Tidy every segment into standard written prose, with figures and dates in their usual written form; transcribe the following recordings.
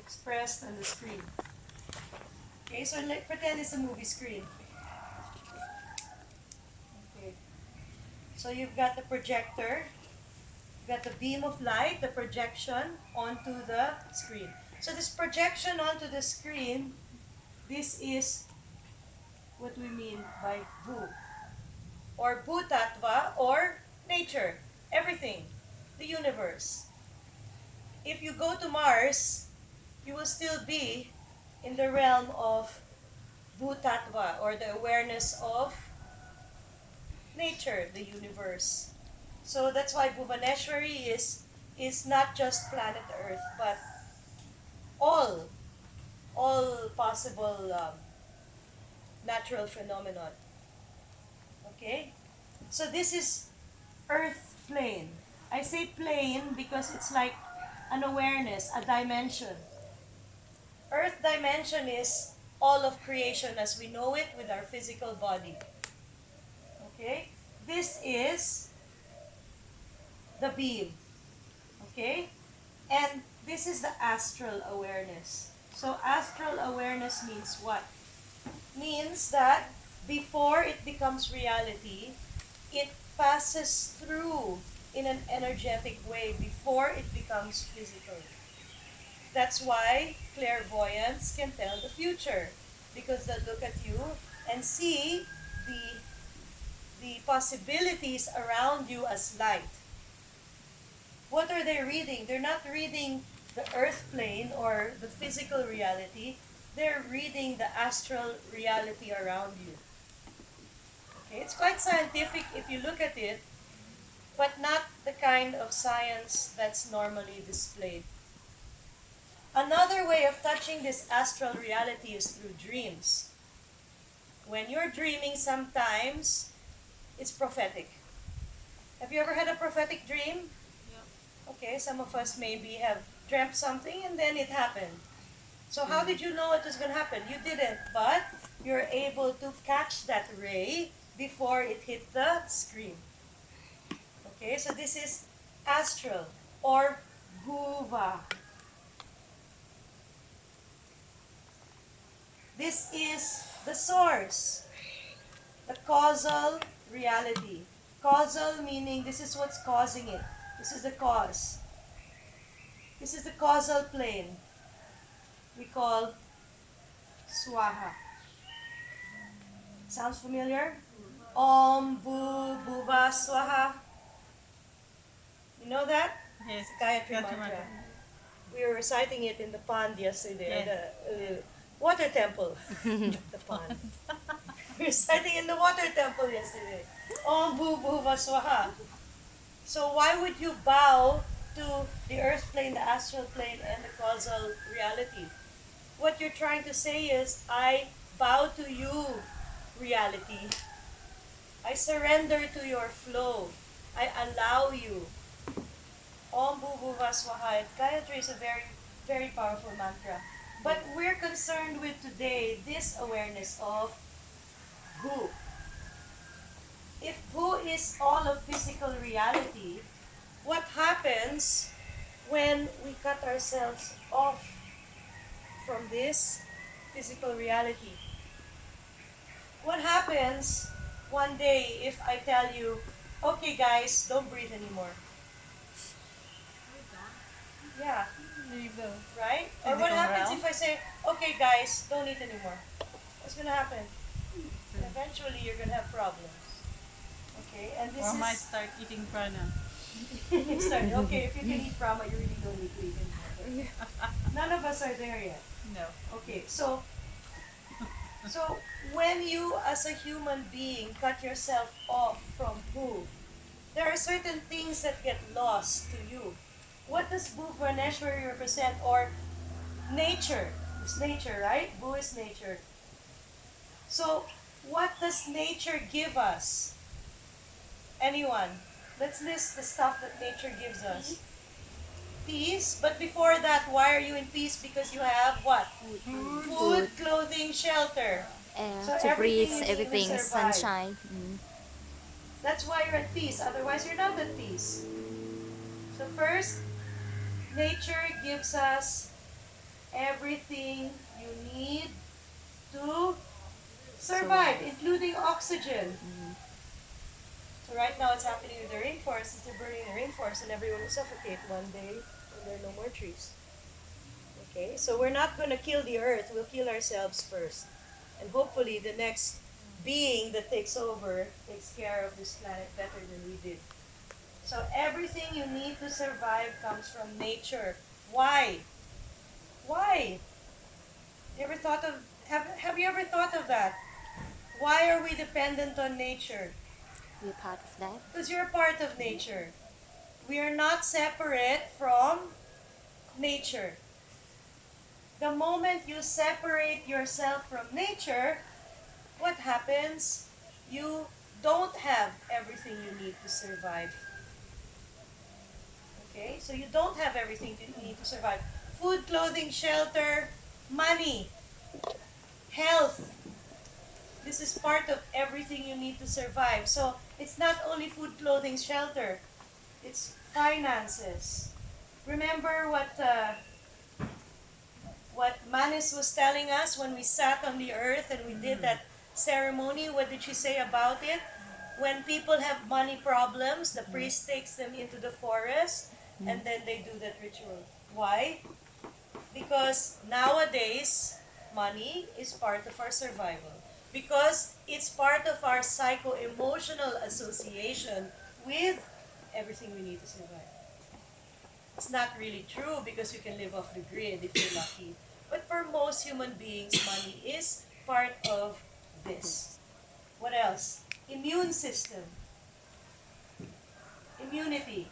expressed on the screen. Okay, so pretend it's a movie screen. Okay, so you've got the projector, you've got the beam of light, the projection onto the screen. So this projection onto the screen, this is what we mean by Bhu, or Bhutattva, or nature, everything, the universe. If you go to Mars, you will still be in the realm of Bhutattva, or the awareness of nature, the universe. So that's why Bhuvaneshwari is not just planet Earth, but all all possible natural phenomenon. Okay, so this is Earth plane. I say plane because it's like an awareness, a dimension. Earth dimension is all of creation as we know it with our physical body. Okay, this is the beam. Okay, and this is the astral awareness. So astral awareness means what? Means that before it becomes reality, it passes through in an energetic way before it becomes physical. That's why clairvoyants can tell the future, because they'll look at you and see the the possibilities around you as light. What are they reading? They're not reading the earth plane or the physical reality. They're reading the astral reality around you. Okay, it's quite scientific if you look at it, but not the kind of science that's normally displayed. Another way of touching this astral reality is through dreams. When you're dreaming, sometimes it's prophetic. Have you ever had a prophetic dream? Okay, some of us maybe have dreamt something and then it happened. So how did you know it was going to happen? You didn't, but you're able to catch that ray before it hit the screen. Okay, so this is astral or bhuva. This is the source, the causal reality. Causal meaning this is what's causing it. This is the cause. This is the causal plane. We call Swaha. Sounds familiar? Om, Bu, Bhuva, Swaha. You know that? Yes. It's a Gayatri mantra. We were reciting it in the pond yesterday, Yes. the water temple. The pond. We were reciting in the water temple yesterday. Om, Bu, Bhuva, Swaha. So why would you bow to the earth plane, the astral plane, and the causal reality? What you're trying to say is, I bow to you, reality. I surrender to your flow. I allow you. Om Bhuva Swaha. Gayatri is a very, very powerful mantra. But we're concerned with today this awareness of Bhu. If Bhu is all of physical reality, what happens when we cut ourselves off from this physical reality? What happens one day if I tell you, okay guys, don't breathe anymore? Yeah, right? Or what happens if I say, okay guys, don't eat anymore? What's going to happen? Eventually you're going to have problems. Okay, and this Or is... might start eating prana. Okay, if you can eat prana, you really don't need to eat anymore. None of us are there yet. No. Okay, so when you as a human being cut yourself off from Bhu, there are certain things that get lost to you. What does Bhuvaneshwari represent? Or nature. It's nature, right? Bhu is nature. So what does nature give us? Anyone? Let's list the stuff that nature gives us. Peace, but before that, why are you in peace? Because you have what? Food, clothing, shelter. So to breathe, everything you need everything, to survive. sunshine. That's why you're at peace. Otherwise, you're not at peace. So first, nature gives us everything you need to survive, including oxygen. So right now, it's happening with the rainforest. Is they're burning the rainforest, and everyone will suffocate one day when there are no more trees. Okay, so we're not going to kill the earth. We'll kill ourselves first, and hopefully, the next being that takes over takes care of this planet better than we did. So everything you need to survive comes from nature. Why? Why? You ever thought of have you ever thought of that? Why are we dependent on nature? We're part of that. Because you're a part of nature. We are not separate from nature. The moment you separate yourself from nature, what happens? You don't have everything you need to survive. Okay? So you don't have everything you need to survive. Food, clothing, shelter, money, health. This is part of everything you need to survive. So it's not only food, clothing, shelter. It's finances. Remember what Manis was telling us when we sat on the earth and we did that ceremony? What did she say about it? When people have money problems, the priest takes them into the forest and then they do that ritual. Why? Because nowadays, money is part of our survival. Because it's part of our psycho-emotional association with everything we need to survive. It's not really true because you can live off the grid if you're lucky. But for most human beings, money is part of this. What else? Immune system. Immunity.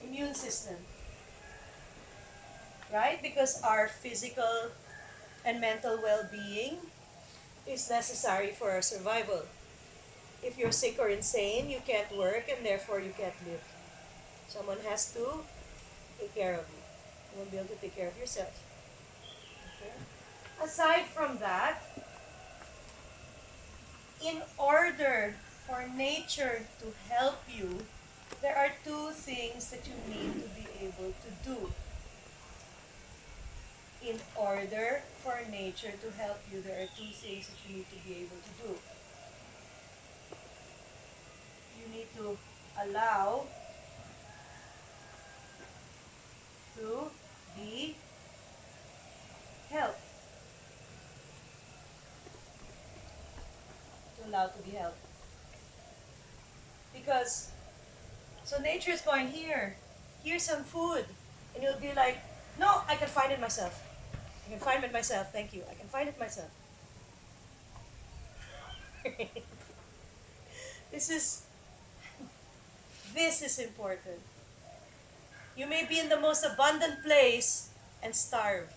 Immune system. Right? Because our physical and mental well-being is necessary for our survival. If you're sick or insane, you can't work and therefore you can't live. Someone has to take care of you. You won't be able to take care of yourself. Okay? Aside from that, in order for nature to help you, there are two things that you need to be able to do. In order for nature to help you, there are two things that you need to be able to do. You need to allow to be helped. To allow to be helped. Because, so nature is going, here's some food. And you'll be like, no, I can find it myself. I can find it myself, thank you. I can find it myself. This is important. You may be in the most abundant place and starve.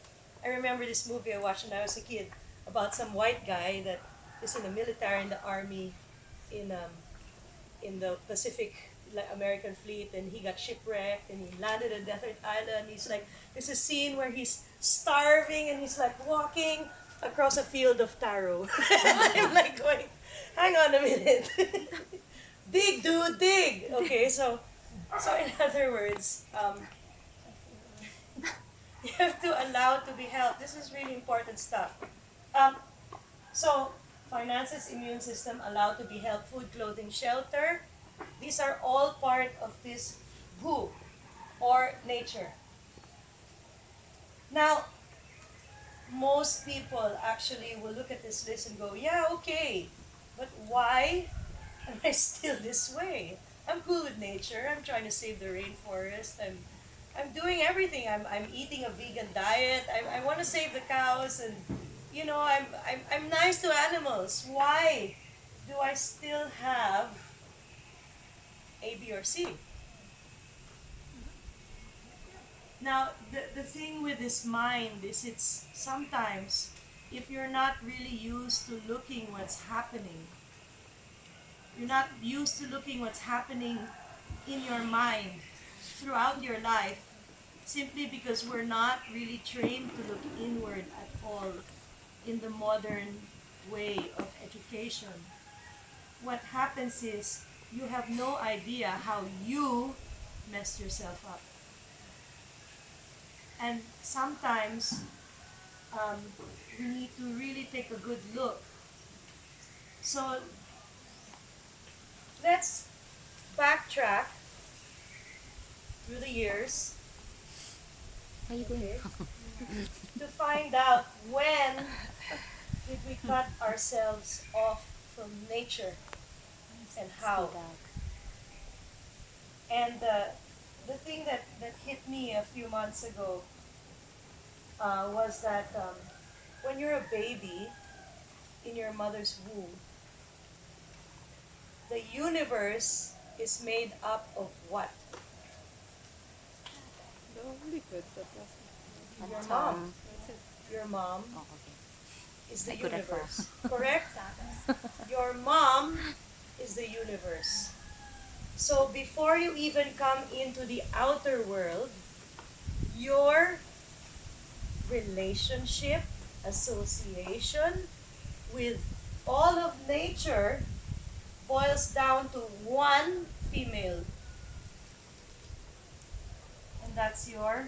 I remember this movie I watched when I was a kid about some white guy that is in the military, in the army, in the Pacific American fleet, and he got shipwrecked and he landed on desert island. He's like, there's a scene where he's starving and he's like walking across a field of taro. I'm like going, hang on a minute. Dig, dude, dig. Okay, so in other words, you have to allow to be helped. This is really important stuff. Um, so finances, immune system, allow to be helped, food, clothing, shelter. These are all part of this bhu, or nature. Now, most people actually will look at this list and go, yeah, okay, but why am I still this way? I'm cool with nature. I'm trying to save the rainforest. I'm doing everything. I'm eating a vegan diet. I want to save the cows, and I'm nice to animals. Why do I still have A, B, or C? Now, the thing with this mind is it's sometimes, if you're not really used to looking what's happening, you're not used to looking what's happening in your mind throughout your life, simply because we're not really trained to look inward at all in the modern way of education. What happens is you have no idea how you messed yourself up. And sometimes we need to really take a good look. So let's backtrack through the years, How you doing? okay, to find out when did we cut ourselves off from nature and how. Stay dark. And the thing that hit me a few months ago was that when you're a baby in your mother's womb, the universe is made up of what? Your mom. Atom. Your mom Oh, okay. is the I could have universe. Correct? Your mom is the universe. So before you even come into the outer world, your relationship, association with all of nature boils down to one female. And that's your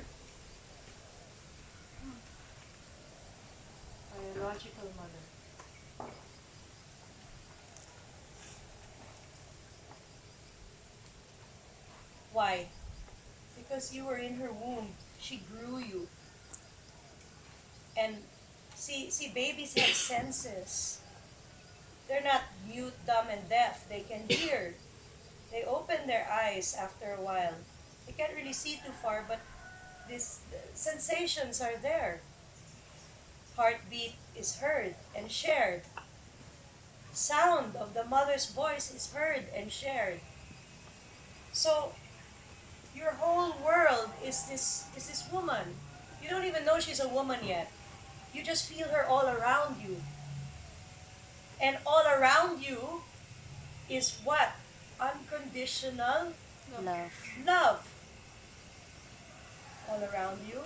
biological mother. Why? Because you were in her womb. She grew you. And see, babies have senses. They're not mute, dumb, and deaf. They can hear. They open their eyes after a while. They can't really see too far, but these sensations are there. Heartbeat is heard and shared. Sound of the mother's voice is heard and shared. So your whole world is this woman. You don't even know she's a woman yet. You just feel her all around you. And all around you is what? Unconditional Love. love. All around you.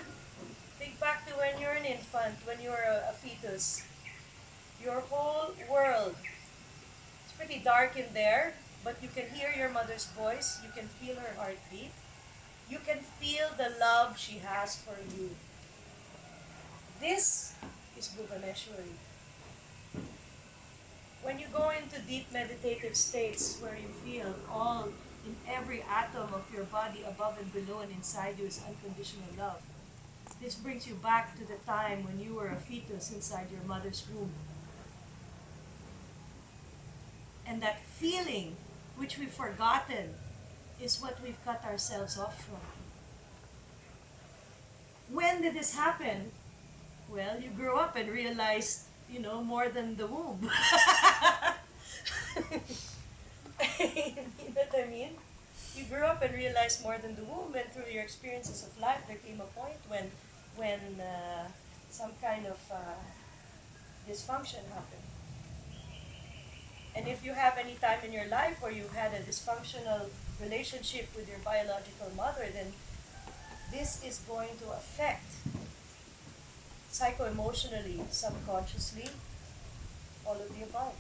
Think back to when you're an infant, when you're a fetus. Your whole world. It's pretty dark in there, but you can hear your mother's voice. You can feel her heartbeat. You can feel the love she has for you. This is Bhuvaneshwari. When you go into deep meditative states where you feel all in every atom of your body, above and below and inside you, is unconditional love. This brings you back to the time when you were a fetus inside your mother's womb. And that feeling, which we've forgotten, is what we've cut ourselves off from. When did this happen? Well, you grew up and realized, more than the womb. You know what I mean? You grew up and realized more than the womb, and through your experiences of life, there came a point when some kind of dysfunction happened. And if you have any time in your life where you've had a dysfunctional relationship with your biological mother, then this is going to affect psycho-emotionally, subconsciously, all of the above.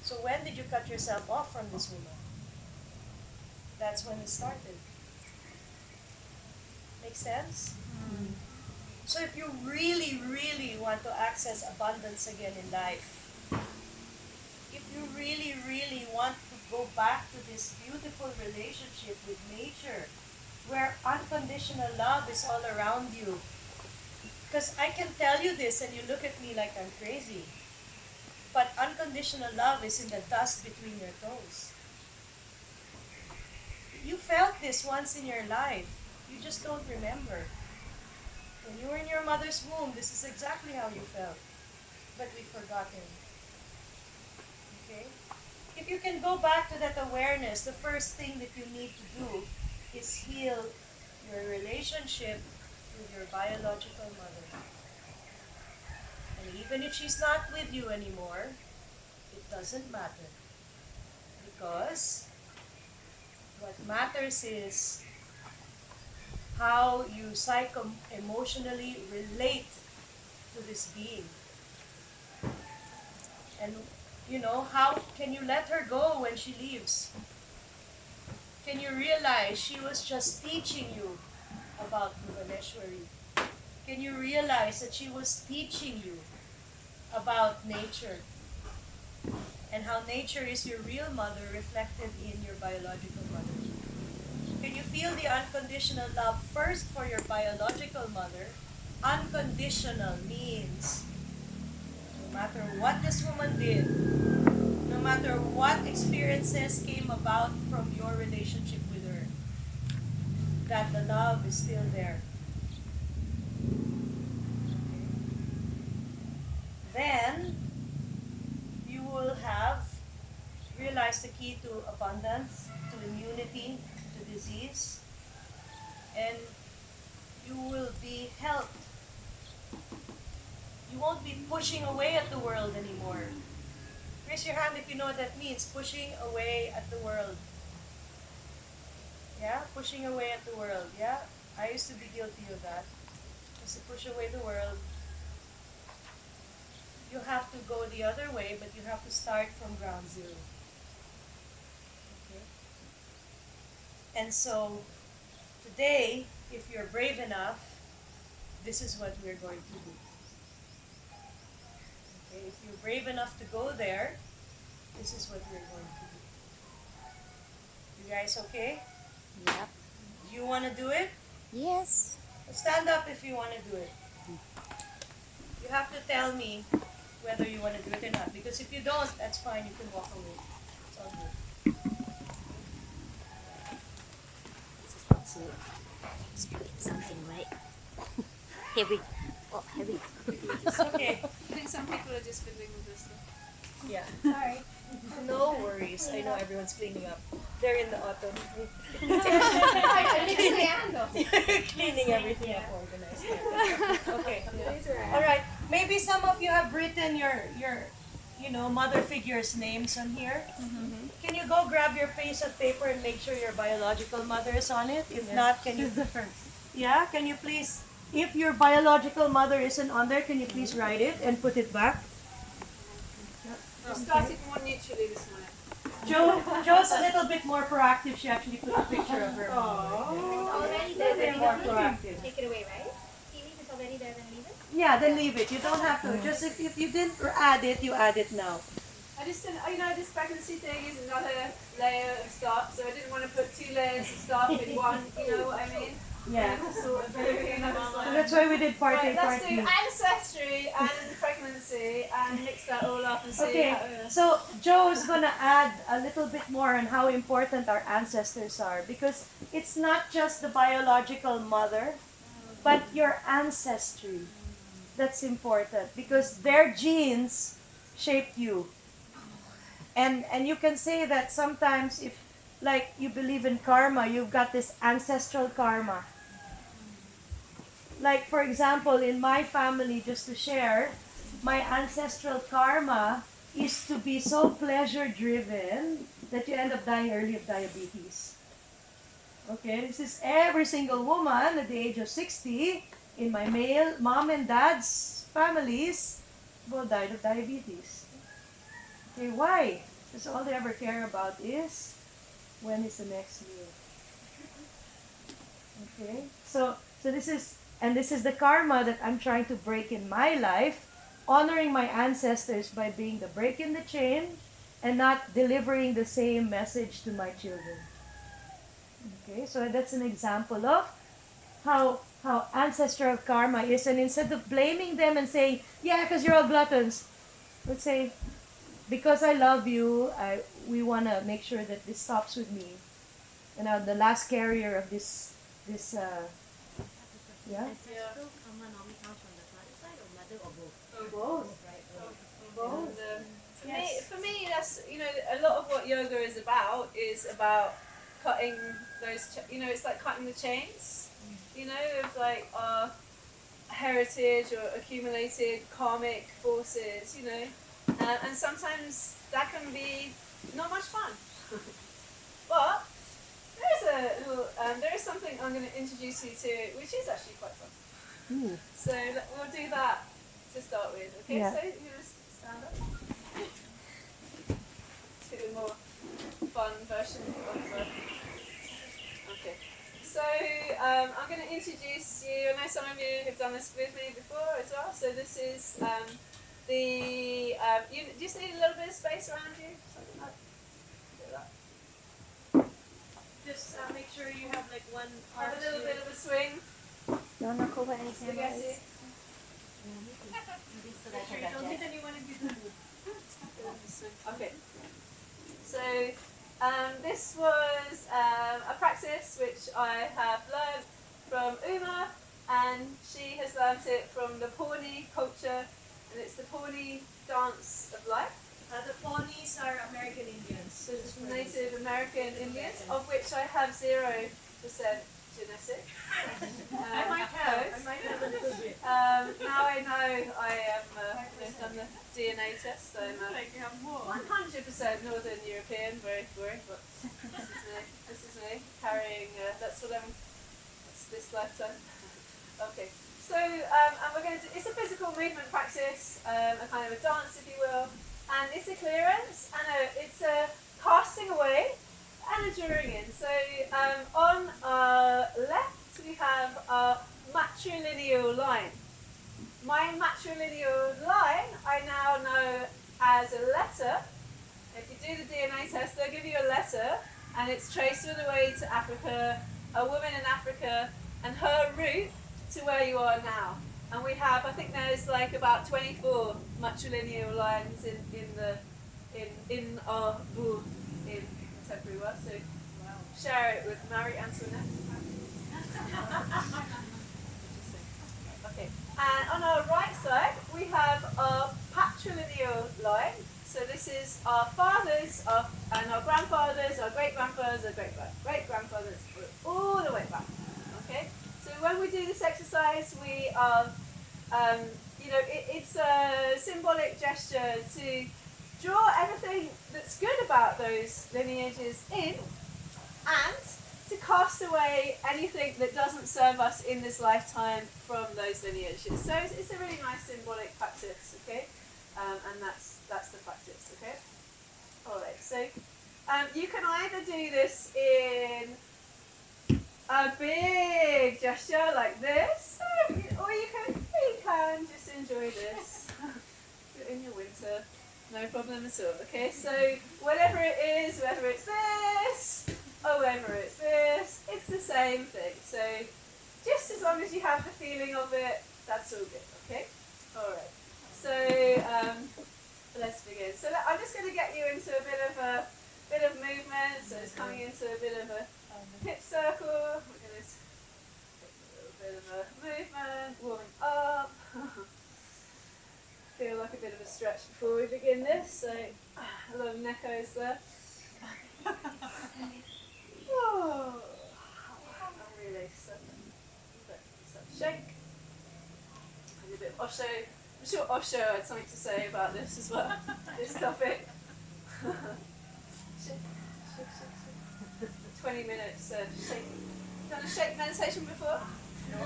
So when did you cut yourself off from this woman? That's when it started. Make sense? So if you really, really want to access abundance again in life, if you really, really want to go back to this beautiful relationship with nature, where unconditional love is all around you, because I can tell you this and you look at me like I'm crazy, but unconditional love is in the dust between your toes. You felt this once in your life. You just don't remember. When you were in your mother's womb, this is exactly how you felt. But we've forgotten. Okay? If you can go back to that awareness, the first thing that you need to do is heal your relationship with your biological mother. And even if she's not with you anymore, it doesn't matter. Because what matters is how you psycho-emotionally relate to this being. And, how can you let her go when she leaves? Can you realize she was just teaching you about Bhuvaneshwari, can you realize that she was teaching you about nature and how nature is your real mother reflected in your biological mother? Can you feel the unconditional love first for your biological mother? Unconditional means no matter what this woman did, no matter what experiences came about from your relationship with her, that the love is still there. Then you will have realized the key to abundance, to immunity, to disease, and you will be helped. You won't be pushing away at the world anymore. Raise your hand if you know what that means, pushing away at the world. Yeah, pushing away at the world. Yeah, I used to be guilty of that. Just to push away the world. You have to go the other way, but you have to start from ground zero. Okay? And so, today, if you're brave enough, this is what we're going to do. Okay? If you're brave enough to go there, this is what we're going to do. You guys okay? Yep. Do you want to do it? Yes. Stand up if you want to do it. You have to tell me whether you want to do it or not. Because if you don't, that's fine. You can walk away. It's all good. So, split something, right? Heavy. Oh, heavy. It's okay. I think some people are just fiddling with this stuff. Yeah. Sorry. No worries. I know everyone's cleaning up. They're in the auto. Cleaning everything up, organized. Okay. All right. Maybe some of you have written your mother figures' names on here. Can you go grab your piece of paper and make sure your biological mother is on it? If not, can you? Yeah. Can you please? If your biological mother isn't on there, can you please write it and put it back? We started more neutrally this morning. Jo's a little bit more proactive. She actually put a picture of her. Already A there, bit then more leave it. proactive. Take it away, right? If it's already there, then leave it. Yeah, then leave it. You don't have to. Just if you didn't add it, you add it now. I just didn't, this pregnancy thing is another layer of stuff, so I didn't want to put 2 layers of stuff in one, you know what I mean? Yeah. Sort of thing, and I was So like, that's why we did part A, right, part let's do B. ancestry and pregnancy and mix that all up and see Okay, how so Joe is gonna add a little bit more on how important our ancestors are, because it's not just the biological mother, but your ancestry. That's important because their genes shaped you. And you can say that sometimes if like you believe in karma, you've got this ancestral karma. Like for example, in my family, just to share, my ancestral karma is to be so pleasure driven that you end up dying early of diabetes. Okay, this is every single woman at the age of 60 in my male mom and dad's families both died of diabetes. Okay, why? Because all they ever care about is when is the next meal. Okay, so this is the karma that I'm trying to break in my life, honoring my ancestors by being the break in the chain and not delivering the same message to my children. Okay, so that's an example of how ancestral karma is, and instead of blaming them and saying, yeah, because you're all gluttons, let's say, because I love you, we want to make sure that this stops with me. And I'm the last carrier of this yeah? Ancestral karma normally comes from the father side or mother or both? Both. Right. Both. And, for me, that's a lot of what yoga is about cutting those. It's like cutting the chains. Of like our heritage or accumulated karmic forces. And sometimes that can be not much fun. But there is something I'm going to introduce you to, which is actually quite fun. Ooh. So we'll do that to start with. Okay, Yeah. so you just stand up. To the more fun version of. Okay. So I'm going to introduce you. I know some of you have done this with me before as well. So this is you just need a little bit of space around you. Something like that. Just make sure you have like one Have a little bit of a swing. You wanna go where anything Spaghetti. is? Make sure you don't hit anyone if you do. Okay. So this was a practice which I have learned from Uma, and she has learnt it from the Pawnee culture, and it's the Pawnee dance of life. The Pawnees are American Indians. So it's Native American Indians, of which I have 0% genetic. I might have a little bit. Now I know I am done the DNA test, so I'm 100% Northern European, very boring, but this is me carrying, that's what that's this lifetime. Okay, so, and we're going to, it's a physical movement practice, a kind of a dance if you will, and it's a clearance, and it's a casting away, and a drawing in. So on our left we have our matrilineal line. My matrilineal line I now know as a letter. If you do the DNA test, they'll give you a letter, and it's traced all the way to Africa, a woman in Africa, and her route to where you are now. And we have, I think there's like about 24 matrilineal lines in our book in contemporary work. So share it with Marie Antoinette. Okay. And on our right side we have our patrilineal line. So this is our fathers, and our grandfathers, our great-grandfathers, our great-grandfathers, all the way back. Okay? So when we do this exercise, we are, it's a symbolic gesture to draw everything that's good about those lineages in, and to cast away anything that doesn't serve us in this lifetime from those lineages. So it's a really nice symbolic practice, okay? And that's the practice, okay? All right. So you can either do this in a big gesture like this, or you can just enjoy this in your winter. No problem at all, okay? So whatever it is, whether it's this, or whether it's this, it's the same thing. So just as long as you have the feeling of it, that's all good, okay? All right. So let's begin. So I'm just going to get you into a bit of movement. So it's coming into a bit of a hip circle. We're going to take a little bit of a movement, warming up. Feel like a bit of a stretch before we begin this. So a lot of neckos there. Oh, and release. Shake. And a bit of Osho. I'm sure Osho had something to say about this as well. This topic. Shake, shake, shake, shake. 20 minutes shake. Done a shake meditation before? No.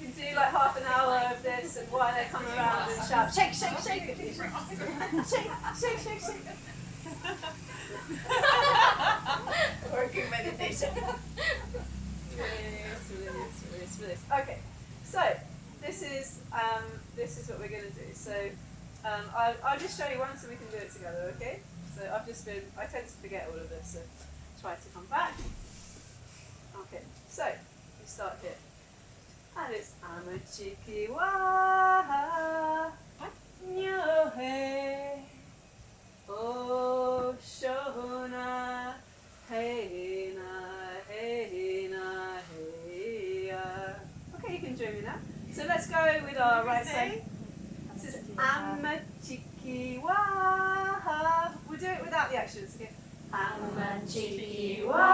You can do like half an hour of this, and while they come around and shout, shake, shake, shake. Shake, shake, shake, shake. Working meditation. Release. Okay, so this is what we're going to do. So I'll just show you one so we can do it together, okay? So I tend to forget all of this, so try to come back. Okay, so we start here. And it's Amachikiwa Nyohe O Shona Hey Na Hey Na Hey Ya. Okay, you can join me now. So let's go with our right side. This is Amachikiwa. We'll do it without the actions again. Amachikiwa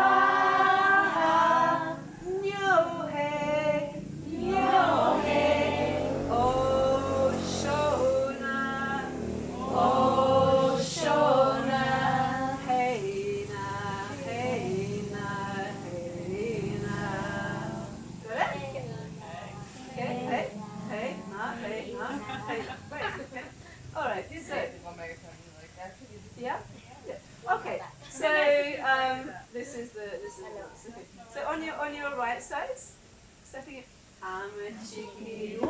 Nyohe Nyohe O Shona O Shona Hey Na Hey Na Hey Na. Got it? Okay, hey na, hey na, hey na. Great, okay. Alright, so yeah? Yeah. Okay. So this is the Okay. So on your right side, stepping in. I'm a cheeky wa.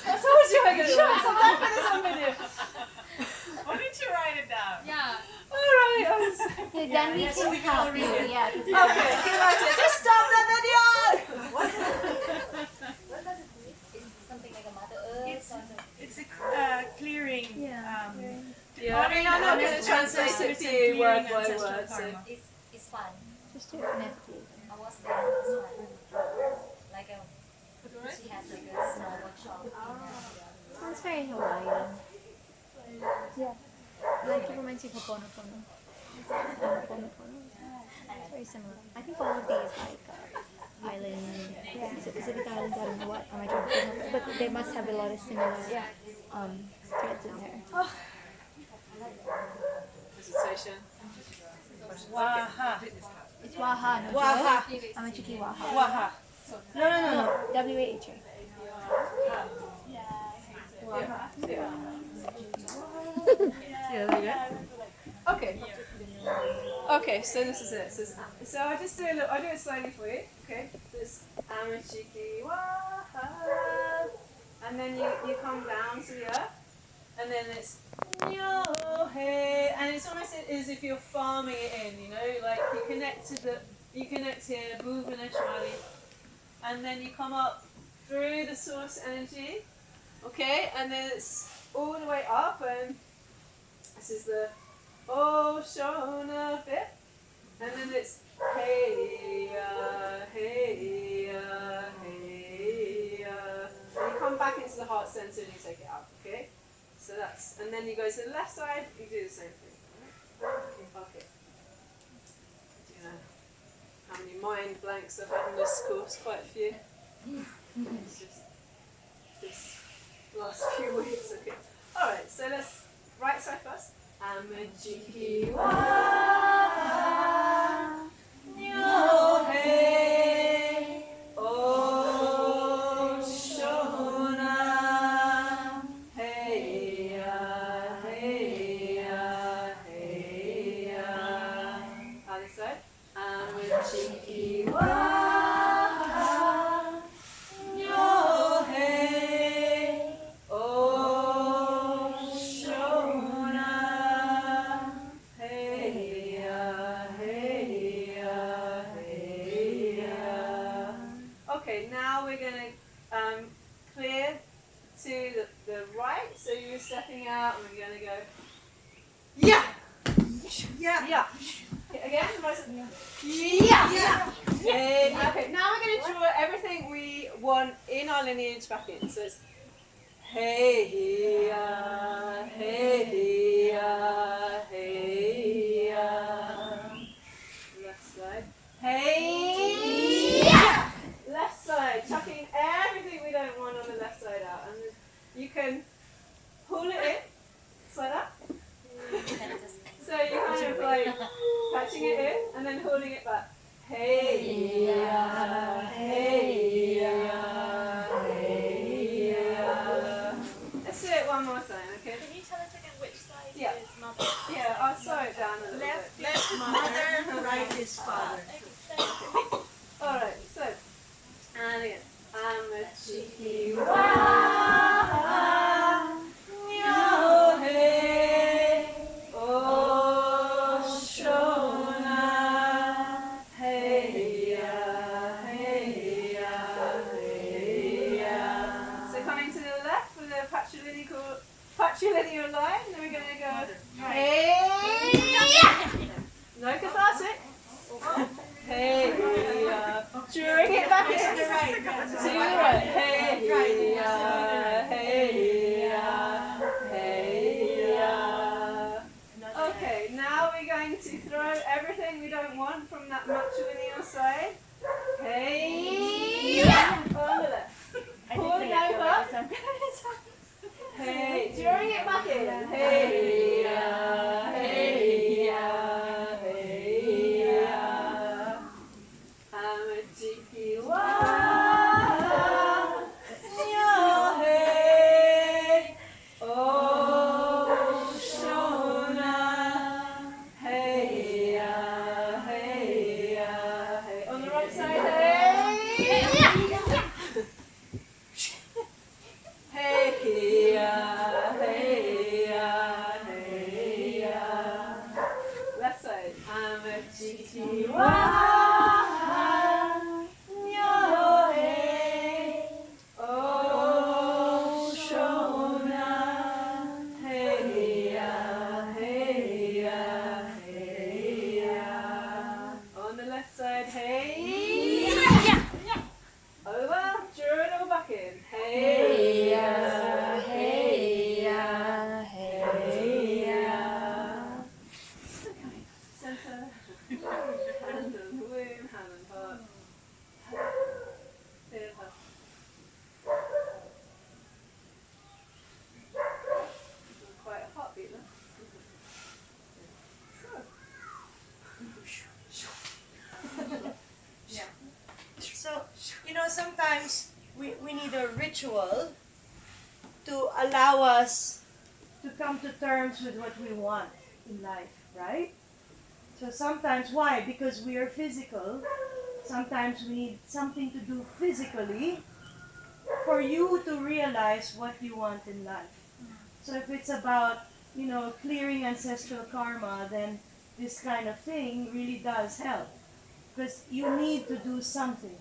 I told you I could do it. So don't put this on video. Why don't you write it down? Yeah. All right. Then we can help you. Yeah. Okay. Keep writing. Just stop the video. What does it mean? Is it something like a Mother Earth? It's a clearing. Yeah. Yeah. I mean, I'm not going to translate it to you word by word. So. It's fun. Just do it honestly. I was there. It's fun. Like she has like a small workshop in her. Sounds very Hawaiian. Yeah. Like it reminds you of Ho'oponopono. Ho'oponopono. It's very similar. I think all of these like island, Pacific Islands. I don't know what am I trying to think of, but they must have a lot of similar threads in there. Presentation. Waha. It's Waha, no Waha. Amachiki Waha. Waha. No. W-A-H-A. Okay. Okay, so this is it. So I just do I'll do it slowly for you. Okay. This Amachiki Waha. And then you come down to the earth. And then it's Nyo Hey. And it's almost as if you're farming it in, you know, like you connect here, Bhuvaneshwari. And then you come up through the source energy. Okay, and then it's all the way up, and this is the Oshona bit, and then it's hey, hey, hey, and you come back into the heart center and you take it out. Okay, so that's, and then you go to the left side, you do the same thing. Okay. Do you know how many mind blanks I've had in this course? Quite a few. It's just this last few weeks. Okay. All right. So let's right side first. Amajiki wa nyo hey o shona hey ya hey ya hey ya. Other side. Amajiki wa. Okay, now we're going to clear to the right, so you're stepping out and we're going to go, yeah, yeah, again, yeah, okay, now we're going to draw everything we want in our lineage back in, so it's hey, hey, hey, left side, hey, left side, chucking everything we don't want on the left side out, and you can pull it in, just like that. So you're kind of like catching it in and then holding it back. Hey, hey, hey. Let's do it one more time, okay? Can you tell us again which side Yeah. is mother? Yeah, I'll slow it down a little bit. Left is mother, right is father. Alright, so, and again. I'm a cheeky wa nyo hey o shona hey ya hey ya hey ya. So coming to the left with a patrilineal line, then we're going to go hey ya. No cathartic. Hey, drawing it back in. To the right. To the right. Hey, hey, hey. Okay, now we're going to throw everything we don't want from that matrilineal side. Hey, on the left. Pulling over. Hey, drawing it back in. Hey, hey, hey. Amajiki wa nyo hey o shona center. Handen, womb, hand and heart. Feel her. Quite a heartbeat, no? So, you know, sometimes we need a ritual to allow us to come to terms with what we want in life, right? So sometimes, why? Because we are physical. Sometimes we need something to do physically for you to realize what you want in life. So if it's about, you know, clearing ancestral karma, then this kind of thing really does help. Because you need to do something,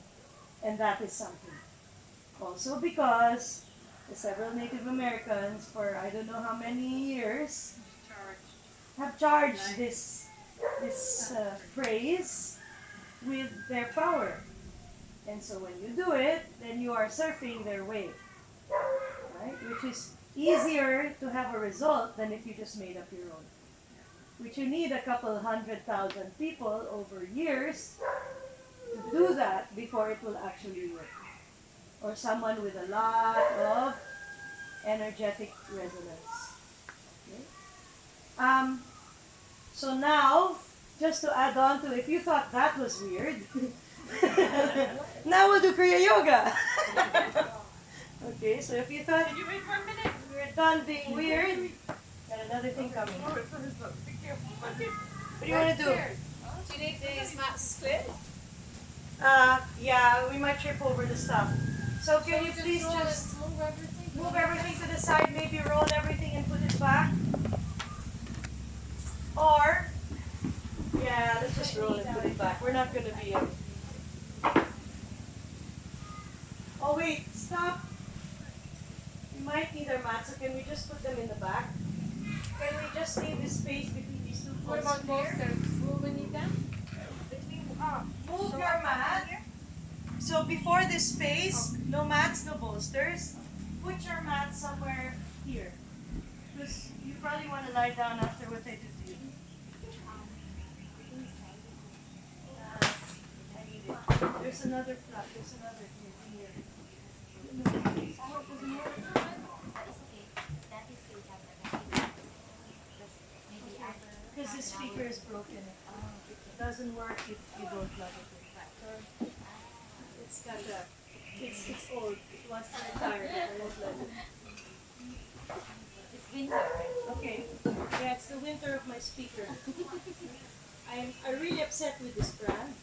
and that is something. Also because the several Native Americans, for I don't know how many years, have charged this phrase with their power. And so when you do it, then you are surfing their wave, right? Which is easier to have a result than if you just made up your own. Which you need a couple 100,000 people over years to do that before it will actually work. Or someone with a lot of energetic resonance. Okay? So now, just to add on to, if you thought that was weird, now we'll do Kriya Yoga. Okay, so if you thought Can you wait for a minute? we're done being weird, got another thing coming. What do you want to do? Do you need these mats clear? Yeah, we might trip over the stuff. So can you please just move everything to the side, maybe roll everything and put it back? Or, yeah, let's just roll and put it back. We're not going to be Oh wait, stop. We might need our mats, so can we just put them in the back? Can we just leave this space between these two poles here? Will we need them? Move your mat. So before this space, no mats, no bolsters. Put your mat somewhere here. Because you probably want to lie down after what I did to you. I need it. There's another flat. There's another here. Because the speaker is broken. It doesn't work if you don't plug it in. It's got a, it's old. It wants to retire, but I won't let it. It's winter, right? Okay. Yeah, it's the winter of my speaker. I'm really upset with this brand.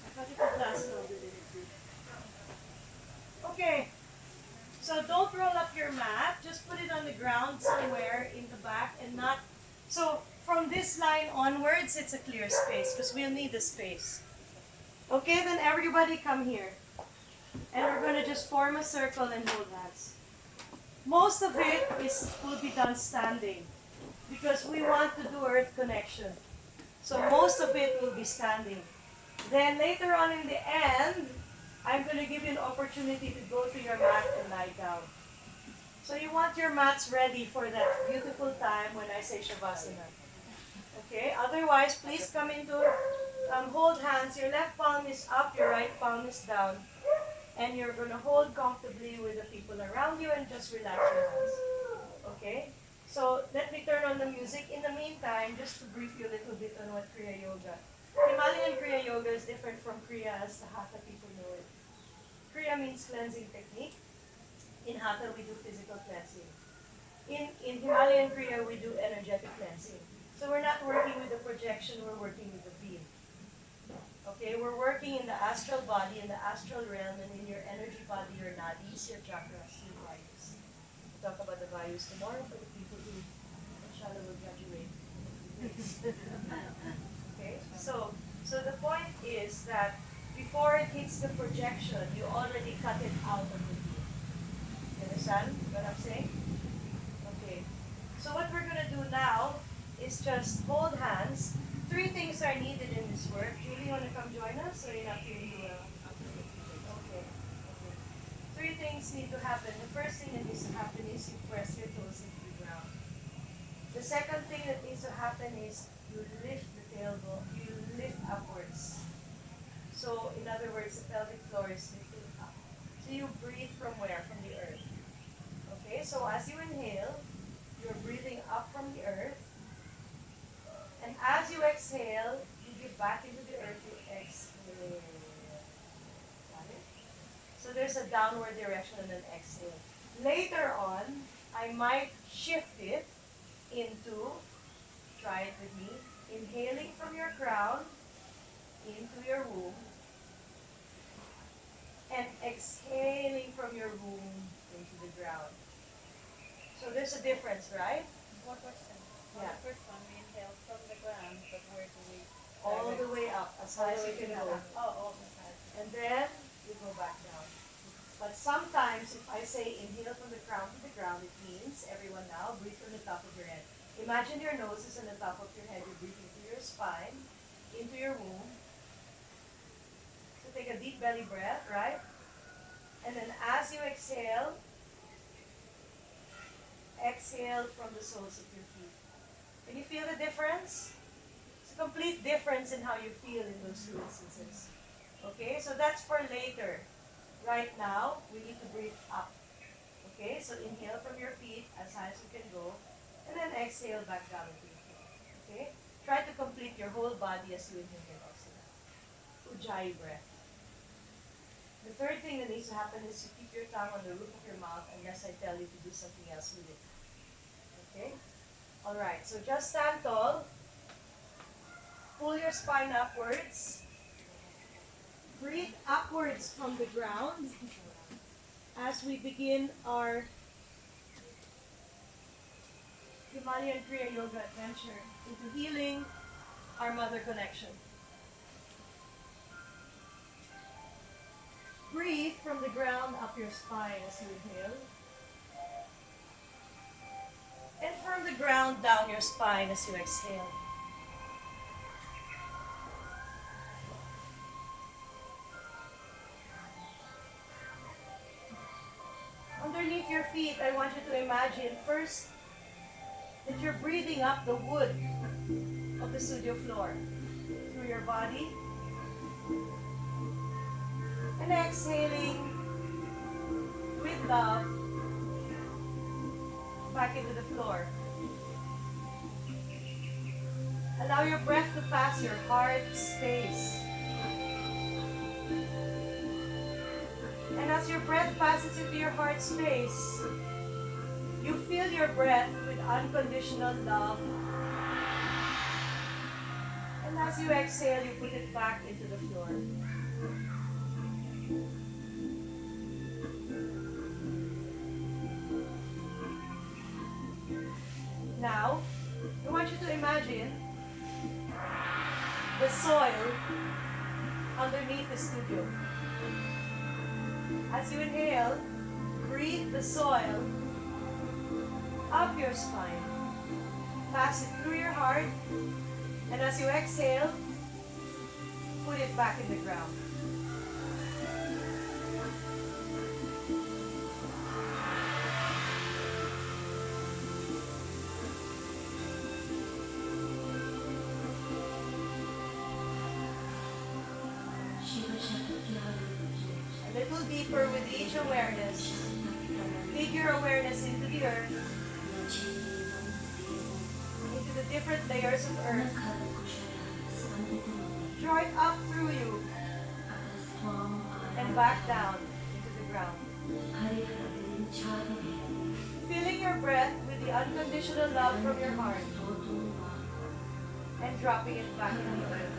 I thought it would last longer than it did. Okay. So don't roll up your mat. Just put it on the ground somewhere in the back and not... So from this line onwards, it's a clear space because we'll need the space. Okay, then everybody come here. And we're going to just form a circle and hold hands. Most of it will be done standing because we want to do earth connection. So most of it will be standing. Then later on in the end, I'm going to give you an opportunity to go to your mat and lie down. So you want your mats ready for that beautiful time when I say Shavasana. Okay, otherwise please come into, hold hands. Your left palm is up, your right palm is down. And you're going to hold comfortably with the people around you and just relax your hands. Okay? So let me turn on the music. In the meantime, just to brief you a little bit on what Kriya Yoga. Himalayan Kriya Yoga is different from Kriya as the Hatha people know it. Kriya means cleansing technique. In Hatha, we do physical cleansing. In Himalayan Kriya, we do energetic cleansing. So we're not working with the projection, we're working with the beam. Okay, we're working in the astral body, in the astral realm, and in your energy body, your nadis, your chakras, your vayus. We'll talk about the vayus tomorrow for the people who, inshallah, will graduate. Okay, so the point is that before it hits the projection, you already cut it out of the beam. You understand what I'm saying? Okay, so what we're going to do now is just hold hands. 3 things are needed in this work. Julie, you want to come join us, or you're not feeling well? Okay. 3 things need to happen. The first thing that needs to happen is you press your toes into the ground. The second thing that needs to happen is you lift the tailbone. You is lifting up. So you breathe from where? From the earth. Okay, so as you inhale, you're breathing up from the earth. And as you exhale, you give back into the earth, you exhale. Got it? So there's a downward direction and an exhale. Later on, I might shift it into, try it with me, inhaling from your crown into your womb, and exhaling from your womb into the ground. So there's a difference, right? One question. On Yeah. the first one, we inhale from the ground, but where do we? All the way up, as high as you can go. Oh, all the sides. And then you go back down. But sometimes if I say inhale from the crown to the ground, it means, everyone now, breathe from the top of your head. Imagine your nose is on the top of your head. You're breathing through your spine, into your womb. So take a deep belly breath, right? And then as you exhale, exhale from the soles of your feet. Can you feel the difference? It's a complete difference in how you feel in those two instances. Okay, so that's for later. Right now, we need to breathe up. Okay, so inhale from your feet as high as you can go, and then exhale back down into the floor. Okay, try to complete your whole body as you inhale and exhale. Ujjayi breath. The third thing that needs to happen is you keep your tongue on the roof of your mouth unless I tell you to do something else with it. Okay? Alright, so just stand tall. Pull your spine upwards. Breathe upwards from the ground as we begin our Himalayan Kriya Yoga adventure into healing our mother connection. Breathe from the ground up your spine as you inhale. And from the ground down your spine as you exhale. Underneath your feet, I want you to imagine first that you're breathing up the wood of the studio floor through your body. And exhaling with love back into the floor. Allow your breath to pass your heart space. And as your breath passes into your heart space, you fill your breath with unconditional love. And as you exhale, you put it back into the floor. Now, I want you to imagine the soil underneath the studio. As you inhale, breathe the soil up your spine. Pass it through your heart. And as you exhale, put it back in the ground. A little deeper with each awareness. Lead your awareness into the earth, into the different layers of earth. Draw it up through you and back down into the ground. Filling your breath with the unconditional love from your heart and dropping it back into the earth.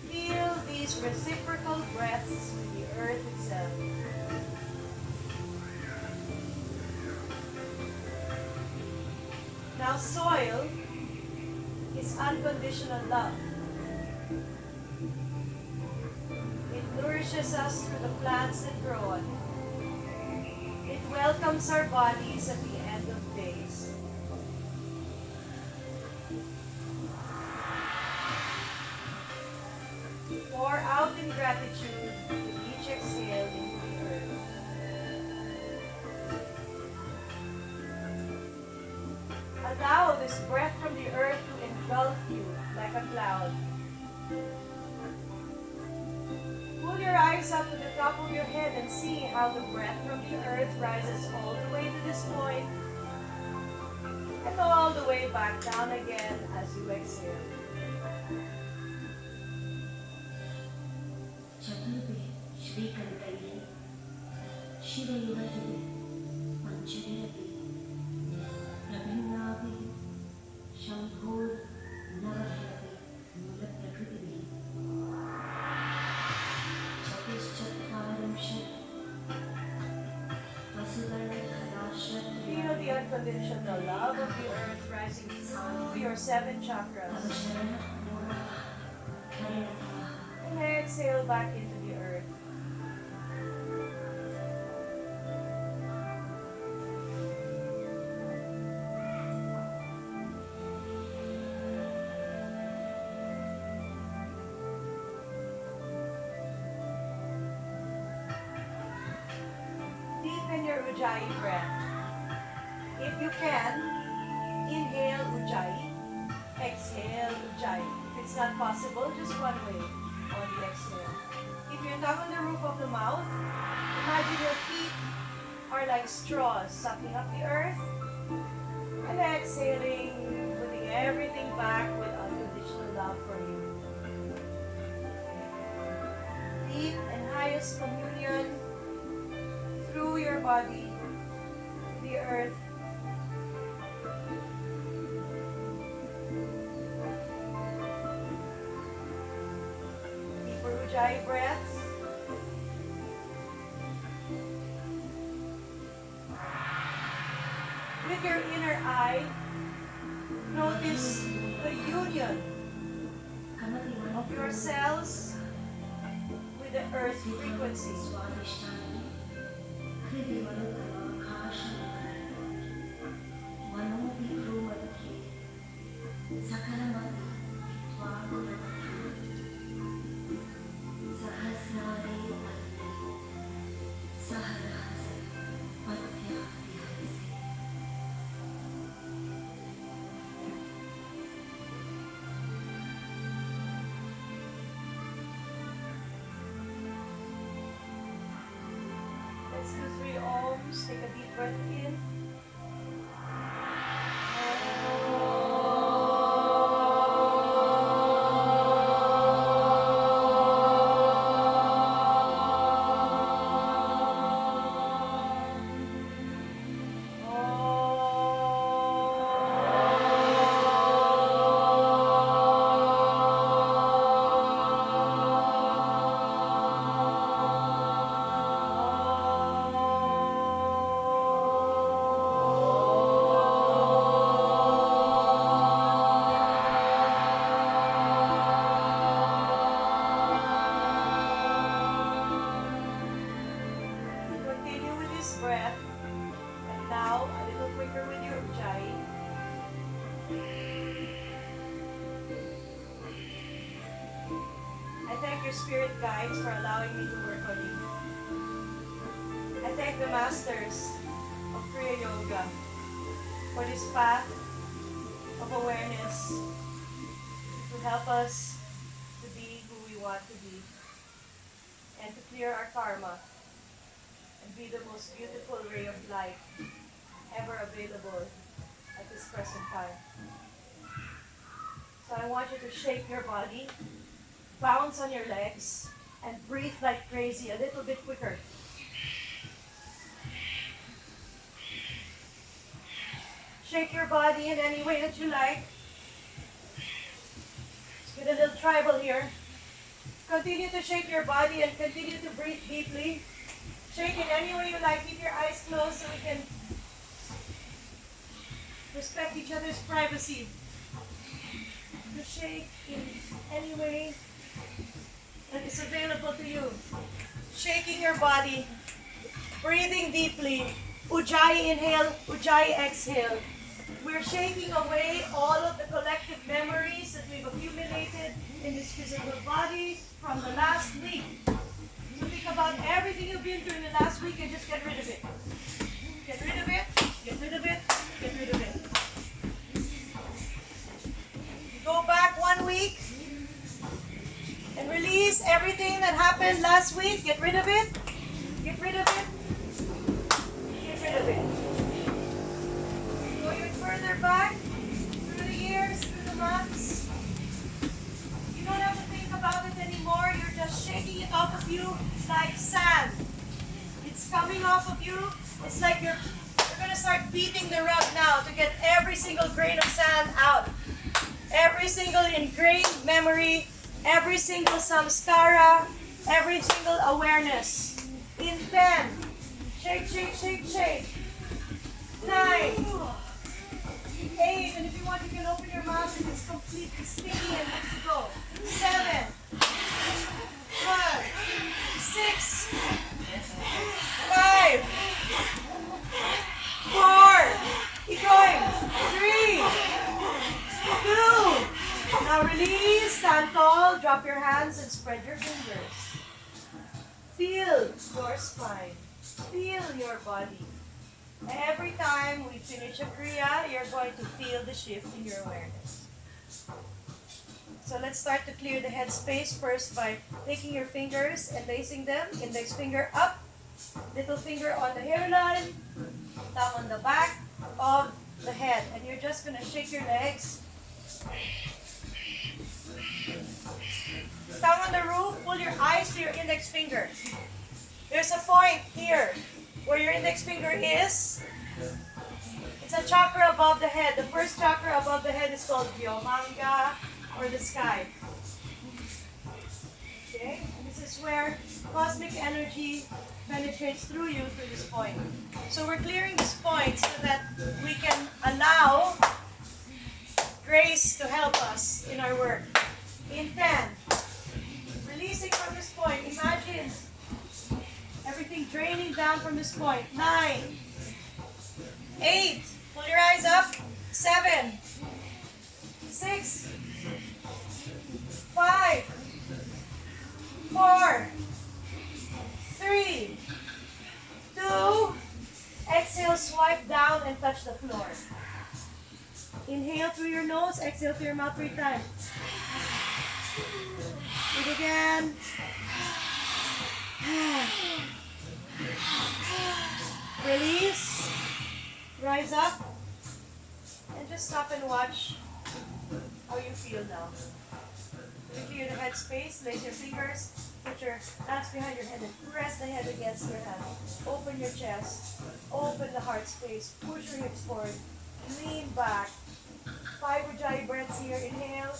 Feel these reciprocal breaths with the earth itself. Now soil is unconditional love. It nourishes us through the plants that grow on it. It welcomes our bodies at the end of days. Pour out in gratitude with each exhale into the earth. Allow this breath from the earth to engulf you like a cloud. Pull your eyes up to the top of your head and see how the breath from the earth rises all the way to this point and all the way back down again as you exhale. चतुर्भे श्रीकल्पैः शिवयुगतिः पञ्चविरतिः प्रभिन्नाभिः शम्भोर्नवहरति मूलप्रकृतिभिः चतुश्चत्वारिंशत् वसुगणकलाश्रत्रिया Feel the unconditional love of the earth rising through your 7 chakras. तव शरणपूर्णः हरिणतः And exhale back into the earth. Deepen your Ujjayi breath. If you can, inhale Ujjayi, exhale Ujjayi. If it's not possible, just one way on the exhale. Keep your tongue on the roof of the mouth. Imagine your feet are like straws sucking up the earth and exhaling, putting everything back with unconditional love for you. Deep and highest communion through your body, the earth. Deeper Ujjayi breaths. With your inner eye, notice the union of your cells with the earth frequency. स्वादिष्टानि हृदि वरुतमाकाशमुखरः मनोऽपि भ्रूमध्ये सकलमपि त्वागुणमध्ये सहस्रारे पद्मे सहरहसे पद्भ्यः विहरसे Let's do 3 ohms. Take a deep breath in. Continue with this breath. And now, a little quicker with your Ujjayi. I thank your spirit guides for allowing me to work on you. I thank the masters of Kriya Yoga for this path of awareness to help us to be who we want to be and to clear our karma and be the most beautiful ray of light ever available at this present time. So I want you to shake your body, bounce on your legs, and breathe like crazy, a little bit quicker. Shake your body in any way that you like. Let's get a little tribal here. Continue to shake your body and continue to breathe deeply. Shake in any way you like. Keep your eyes closed so we can respect each other's privacy. To shake in any way that is available to you. Shaking your body, breathing deeply. Ujjayi inhale, Ujjayi exhale. We're shaking away all of the collective memories that we've accumulated in this physical body from the last week. So think about everything you've been through in the last week and just get rid of it. Get rid of it, get rid of it, get rid of it. You go last week. Get rid of it. Get rid of it. Get rid of it. Go even further back, through the years, through the months. You don't have to think about it anymore. You're just shaking it off of you like sand. It's coming off of you. It's like you're going to start beating the rug now to get every single grain of sand out. Every single ingrained memory, every single samskara, every single awareness. In 10. Shake, shake, shake, shake. 9. 8. And if you want, you can open your mouth and it's completely sticky and let it go. 7. 5. 6. 5. 4. Keep going. 3. 2. Now release. Stand tall. Drop your hands and spread your fingers. Feel your spine. Feel your body. Every time we finish a kriya, you're going to feel the shift in your awareness. So let's start to clear the head space first by taking your fingers and placing them. Index finger up, little finger on the hairline, thumb on the back of the head. And you're just going to shake your legs. Thumb on the roof, pull your eyes to your index finger. There's a point here where your index finger is. It's a chakra above the head. The first chakra above the head is called Vyomanga, or the sky. Okay? And this is where cosmic energy penetrates through you through this point. So we're clearing this point so that we can allow grace to help us in our work. In 10. Releasing from this point. Imagine everything draining down from this point. 9. 8. Pull your eyes up. 7. 6. 5. 4. 3. 2. Exhale, swipe down and touch the floor. Inhale through your nose, exhale through your mouth 3 times. Breathe again. Release. Rise up. And just stop and watch how you feel now. Clear the head space. Place your fingers. Put your hands behind your head and press the head against your hand. Open your chest. Open the heart space. Push your hips forward. Lean back. 5 Ujjayi breaths here. Inhale.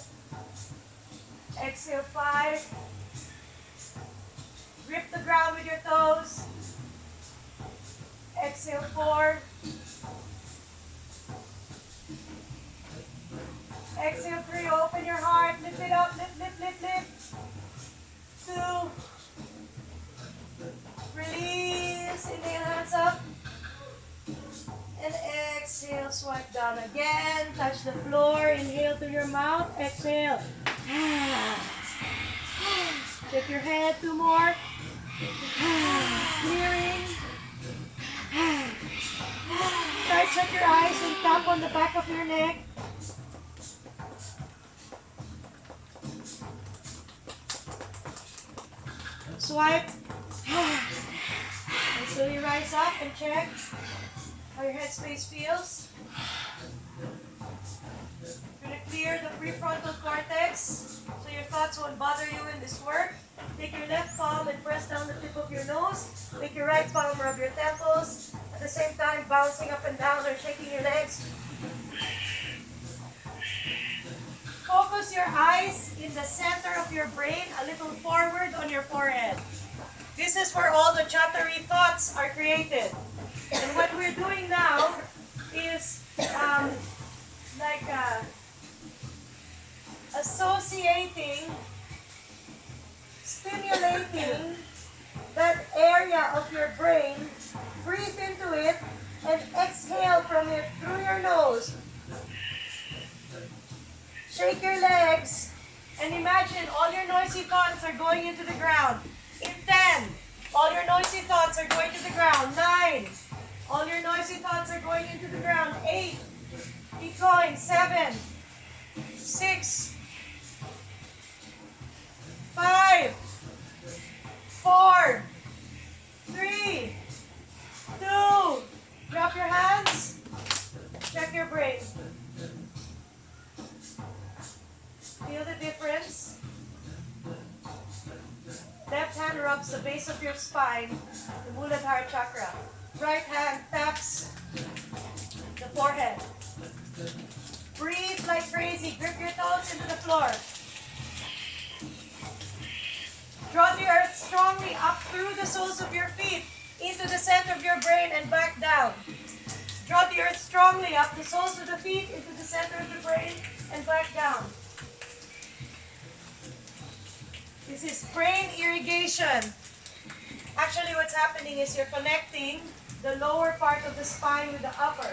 Exhale 5. Grip the ground with your toes. Exhale 4. Exhale 3. Open your heart. Lift it up. Lift, lift, lift, lift. 2. Release. Inhale, hands up. And exhale, swipe down again. Touch the floor. Inhale through your mouth. Exhale. Shake your head. 2 more. Clearing. Try to shut your eyes and tap on the back of your neck. Swipe. And slowly rise up and check how your headspace feels. You're going to clear the prefrontal cortex so your thoughts won't bother you in this work. Take your left palm and press down the tip of your nose. Make your right palm rub your temples. At the same time, bouncing up and down or shaking your legs. Focus your eyes in the center of your brain, a little forward on your forehead. This is where all the chattery thoughts are created. And what we're doing now is associating, stimulating that area of your brain. Breathe into it and exhale from it through your nose. Shake your legs and imagine all your noisy thoughts are going into the ground. In 10, all your noisy thoughts are going to the ground. 9, all your noisy thoughts are going into the ground. 8, keep going. 7, 6, 5, 4, base of your spine, the Muladhara chakra. Right hand taps the forehead. Breathe like crazy. Grip your toes into the floor. Draw the earth strongly up through the soles of your feet into the center of your brain and back down. Draw the earth strongly up the soles of the feet into the center of the brain and back down. This is brain irrigation. Actually, what's happening is you're connecting the lower part of the spine with the upper.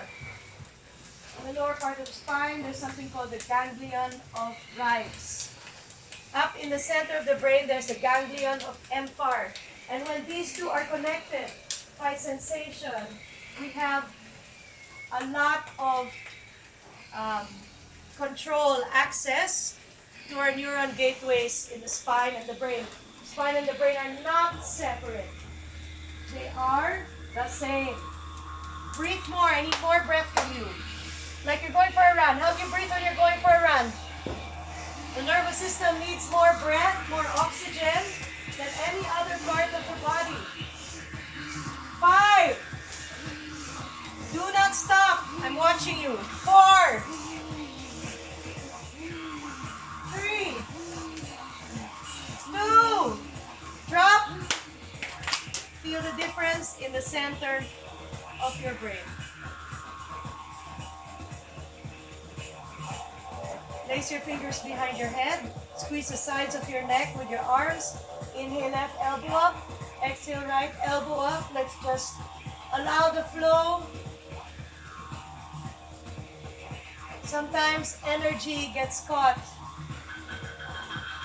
In the lower part of the spine, there's something called the ganglion of Reiss. Up in the center of the brain, there's the ganglion of Empar. And when these two are connected by sensation, we have a lot of control, access to our neuron gateways in the spine and the brain. The spine and the brain are not separate. They are the same. Breathe more. I need more breath from you. Like you're going for a run. How do you breathe when you're going for a run? The nervous system needs more breath, more oxygen than any other part of the body. 5. Do not stop. I'm watching you. 4. 3. 2. Drop. Feel the difference in the center of your brain. Place your fingers behind your head. Squeeze the sides of your neck with your arms. Inhale, left elbow up. Exhale, right elbow up. Let's just allow the flow. Sometimes energy gets caught.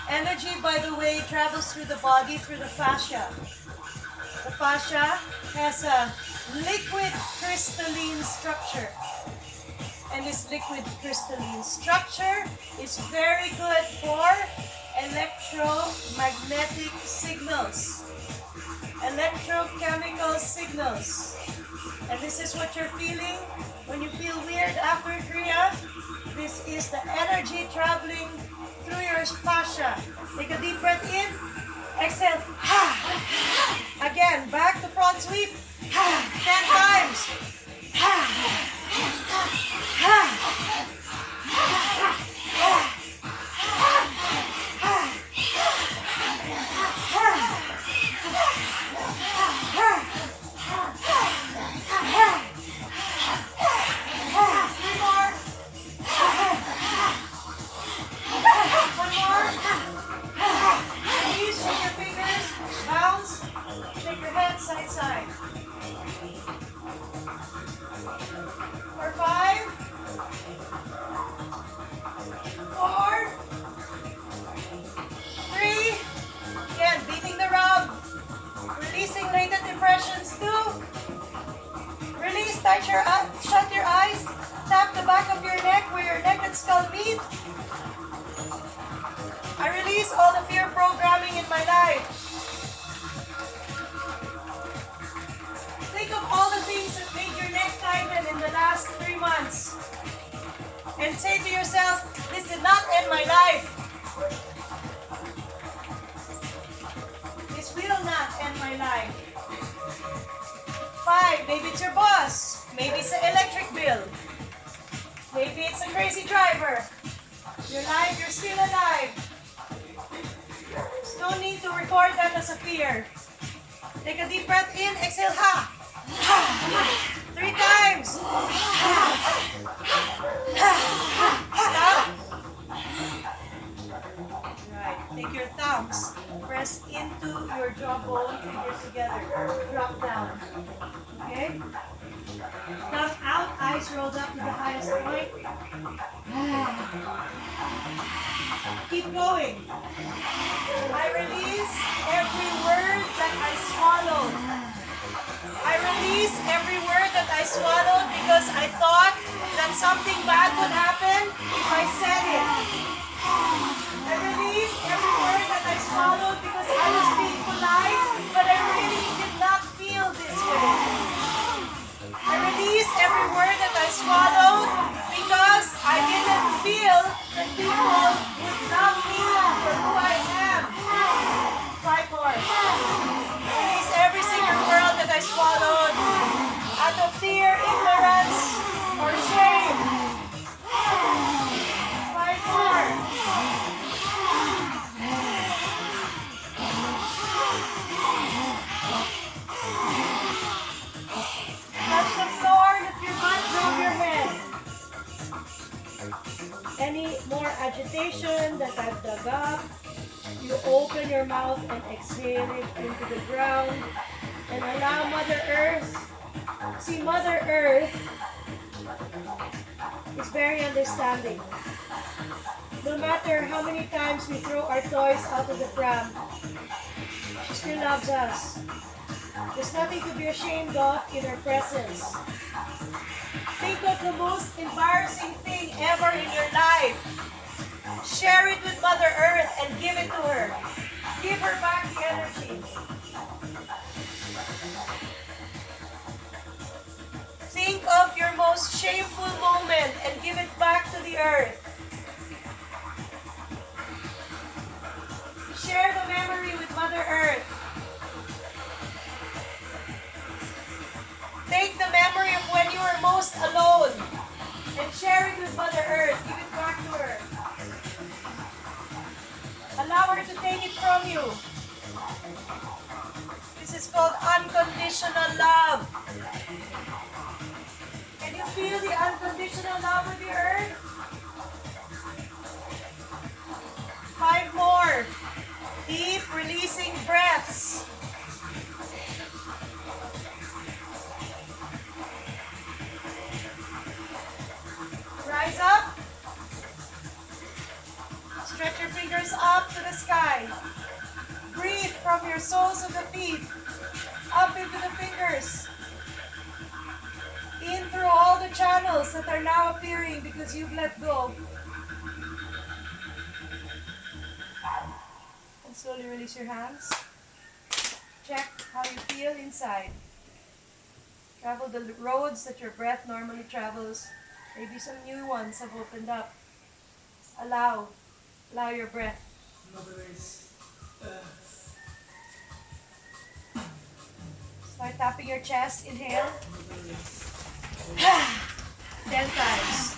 Energy, by the way, travels through the body, through the fascia. The fascia has a liquid crystalline structure. And this liquid crystalline structure is very good for electromagnetic signals, electrochemical signals. And this is what you're feeling when you feel weird after Kriya. This is the energy traveling through your fascia. Take a deep breath in. Exhale. Again, back to front sweep. 10 times. Side, side. For 5, 4, 3. Again, beating the rub. Releasing latent depressions. 2. Release, shut your eyes. Tap the back of your neck where your neck and skull meet. I release all the fear programming in my life. Think of all the things that made your neck tighten in the last 3 months. And say to yourself, this did not end my life. This will not end my life. 5, maybe it's your boss. Maybe it's the electric bill. Maybe it's a crazy driver. You're alive, you're still alive. There's no need to record that as a fear. Take a deep breath in, exhale, ha! 3 times. Stop. Right. Take your thumbs. Press into your jawbone. Fingers together. Drop down. Okay? Tongue out. Eyes rolled up to the highest point. Keep going. I release every word that I swallowed. I release every word that I swallowed because I thought that something bad would happen if I said it. I release every word that I swallowed because I was being polite, but I really did not feel this way. I release every word that I swallowed because I didn't feel that people would love me for who I am. 5 more. any more agitation that I've dug up, you open your mouth and exhale it into the ground and allow Mother Earth. See, Mother Earth is very understanding. No matter how many times we throw our toys out of the pram, she still loves us. There's nothing to be ashamed of in her presence. Think of the most embarrassing thing ever in your life. Share it with Mother Earth and give it to her. Give her back the energy. Think of your most shameful moment and give it back to the earth. Share the memory with Mother Earth. Take the memory of when you were most alone and share it with Mother Earth. Give it back to her. Allow her to take it from you. This is called unconditional love. Can you feel the unconditional love of the earth? 5 more. Deep releasing breaths. Rise up. Stretch your fingers up to the sky. Breathe from your soles of the feet up into the fingers. In through all the channels that are now appearing because you've let go. And slowly release your hands. Check how you feel inside. Travel the roads that your breath normally travels. Maybe some new ones have opened up. Allow your breath. Start tapping your chest. Inhale. 10 times.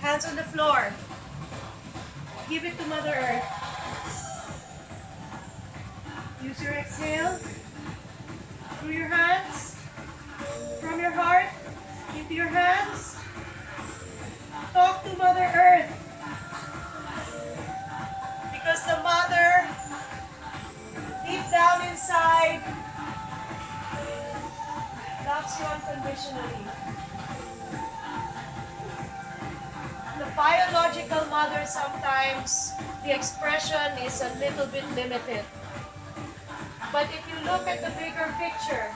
Hands on the floor. Give it to Mother Earth. Use your exhale through your hands, from your heart, into your hands. Talk to Mother Earth. Because the Mother, deep down inside, loves you unconditionally. The biological mother, sometimes the expression is a little bit limited. But if you look at the bigger picture,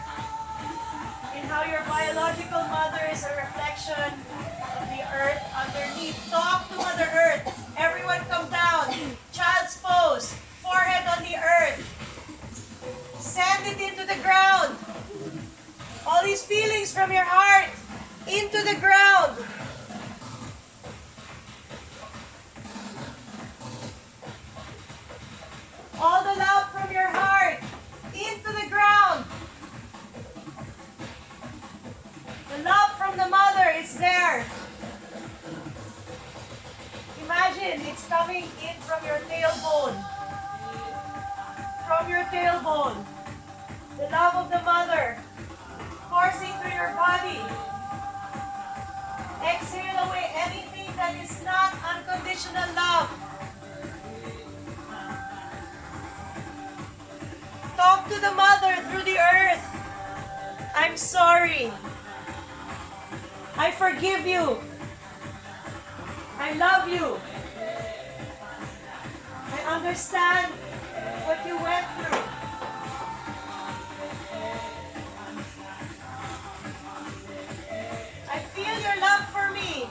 in how your biological mother is a reflection of the earth underneath. Talk to Mother Earth. Everyone come down. Child's pose. Forehead on the earth. Send it into the ground. All these feelings from your heart into the ground. All the love from your heart into the ground. The love from the mother is there. Imagine it's coming in from your tailbone. From your tailbone. The love of the mother coursing through your body. Exhale away anything that is not unconditional love. Talk to the mother through the earth. I'm sorry. I forgive you. I love you. I understand what you went through. I feel your love for me.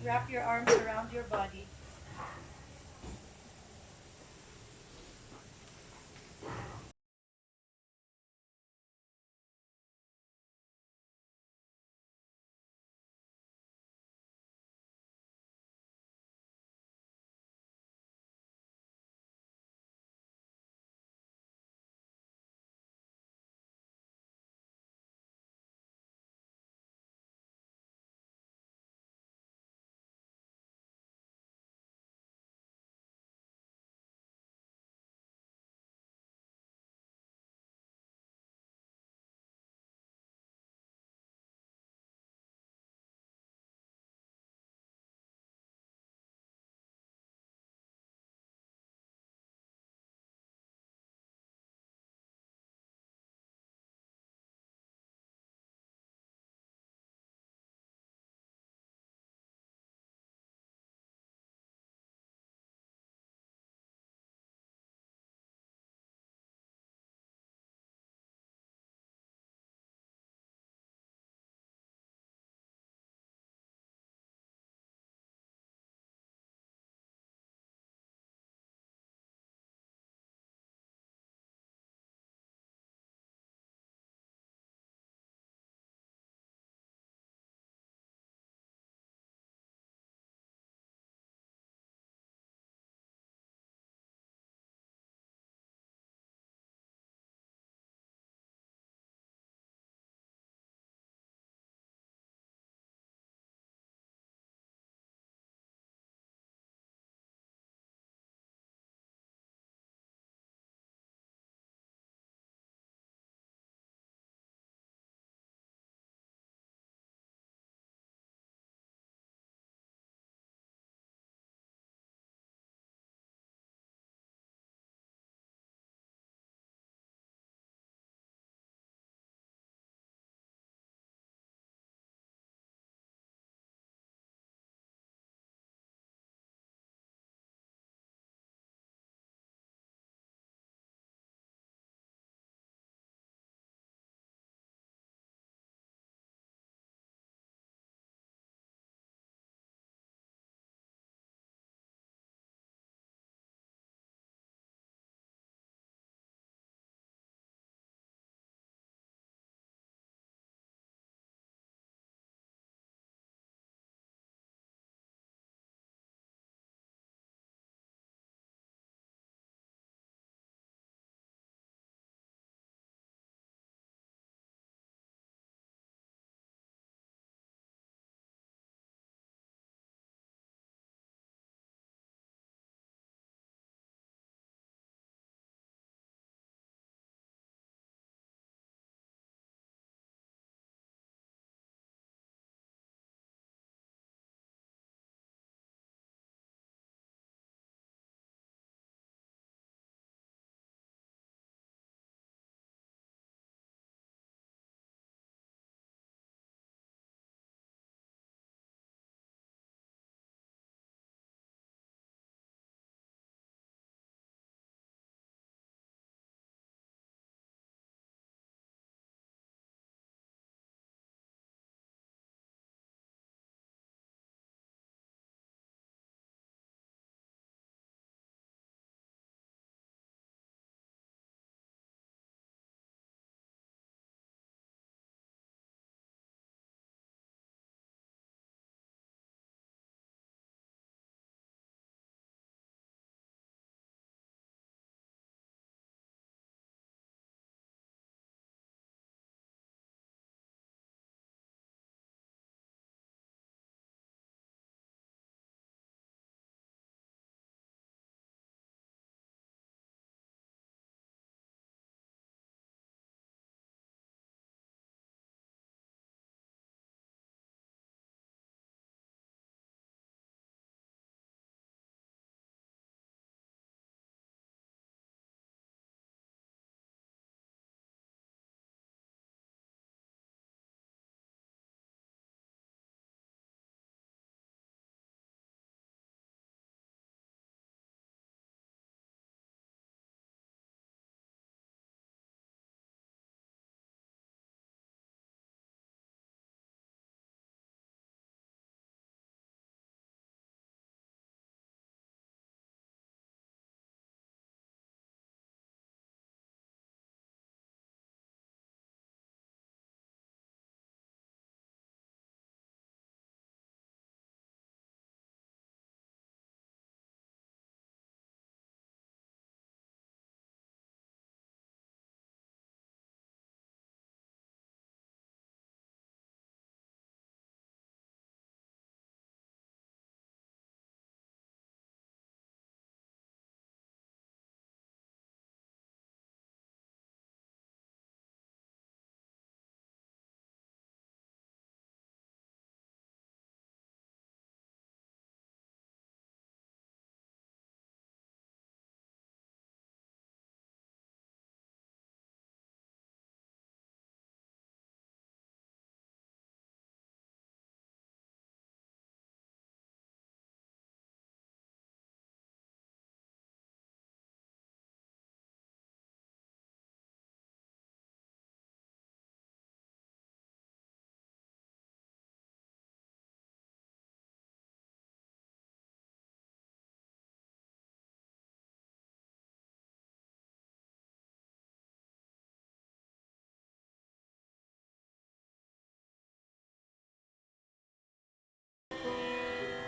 Wrap your arms around your body.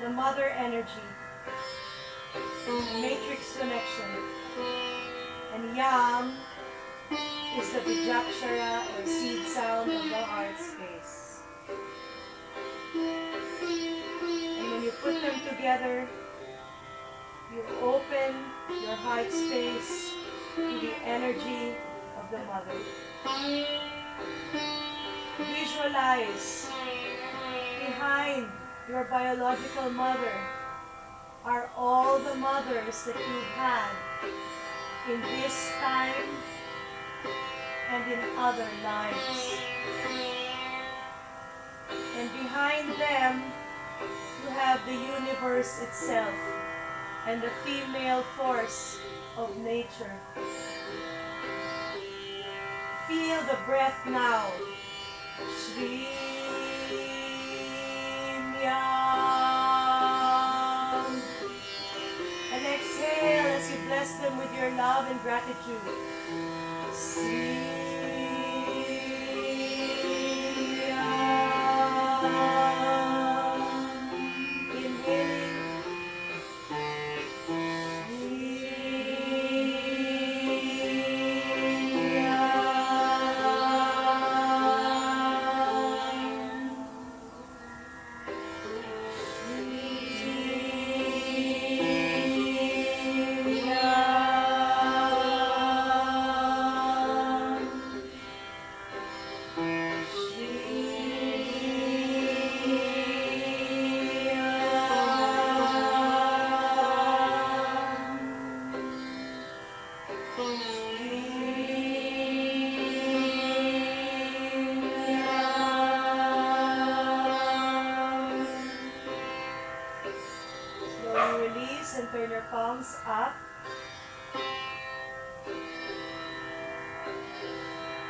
the mother energy, matrix connection. And Yam is the Bijakshara or seed sound of the heart space. And when you put them together, you open your heart space to the energy of the mother. Visualize behind your biological mother are all the mothers that you've had in this time and in other lives. And behind them, you have the universe itself and the female force of nature. Feel the breath now. Shri Yam. And exhale as you bless them with your love and gratitude. Shri Yam. Inhaling. Slowly release and turn your palms up.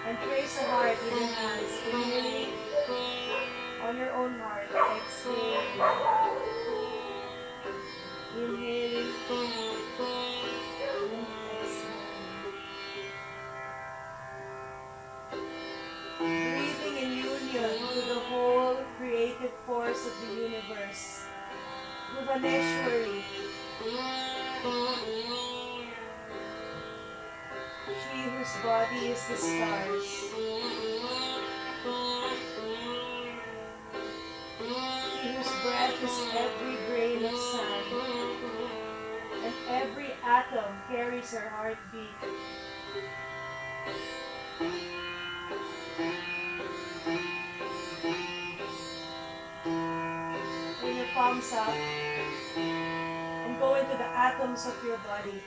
And trace a heart with your hands. Inhaling on your own heart. Exhale. Inhaling. And exhaling. Breathing in union to the whole creative force of the universe. Bhuvaneshwari. She whose body is the stars. She whose breath is every grain of sand. And every atom carries her heartbeat. Bring your palms up and go into the atoms of your body.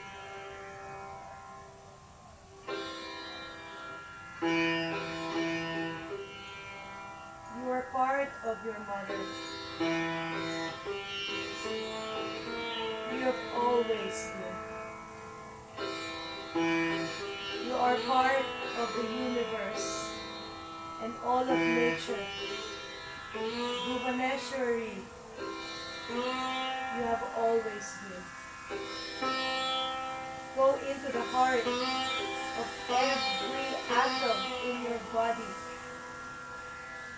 You are part of your mother. You have always been. You are part of the universe and all of nature. Bhuvaneshwari, you have always been. Go into the heart of every atom in your body.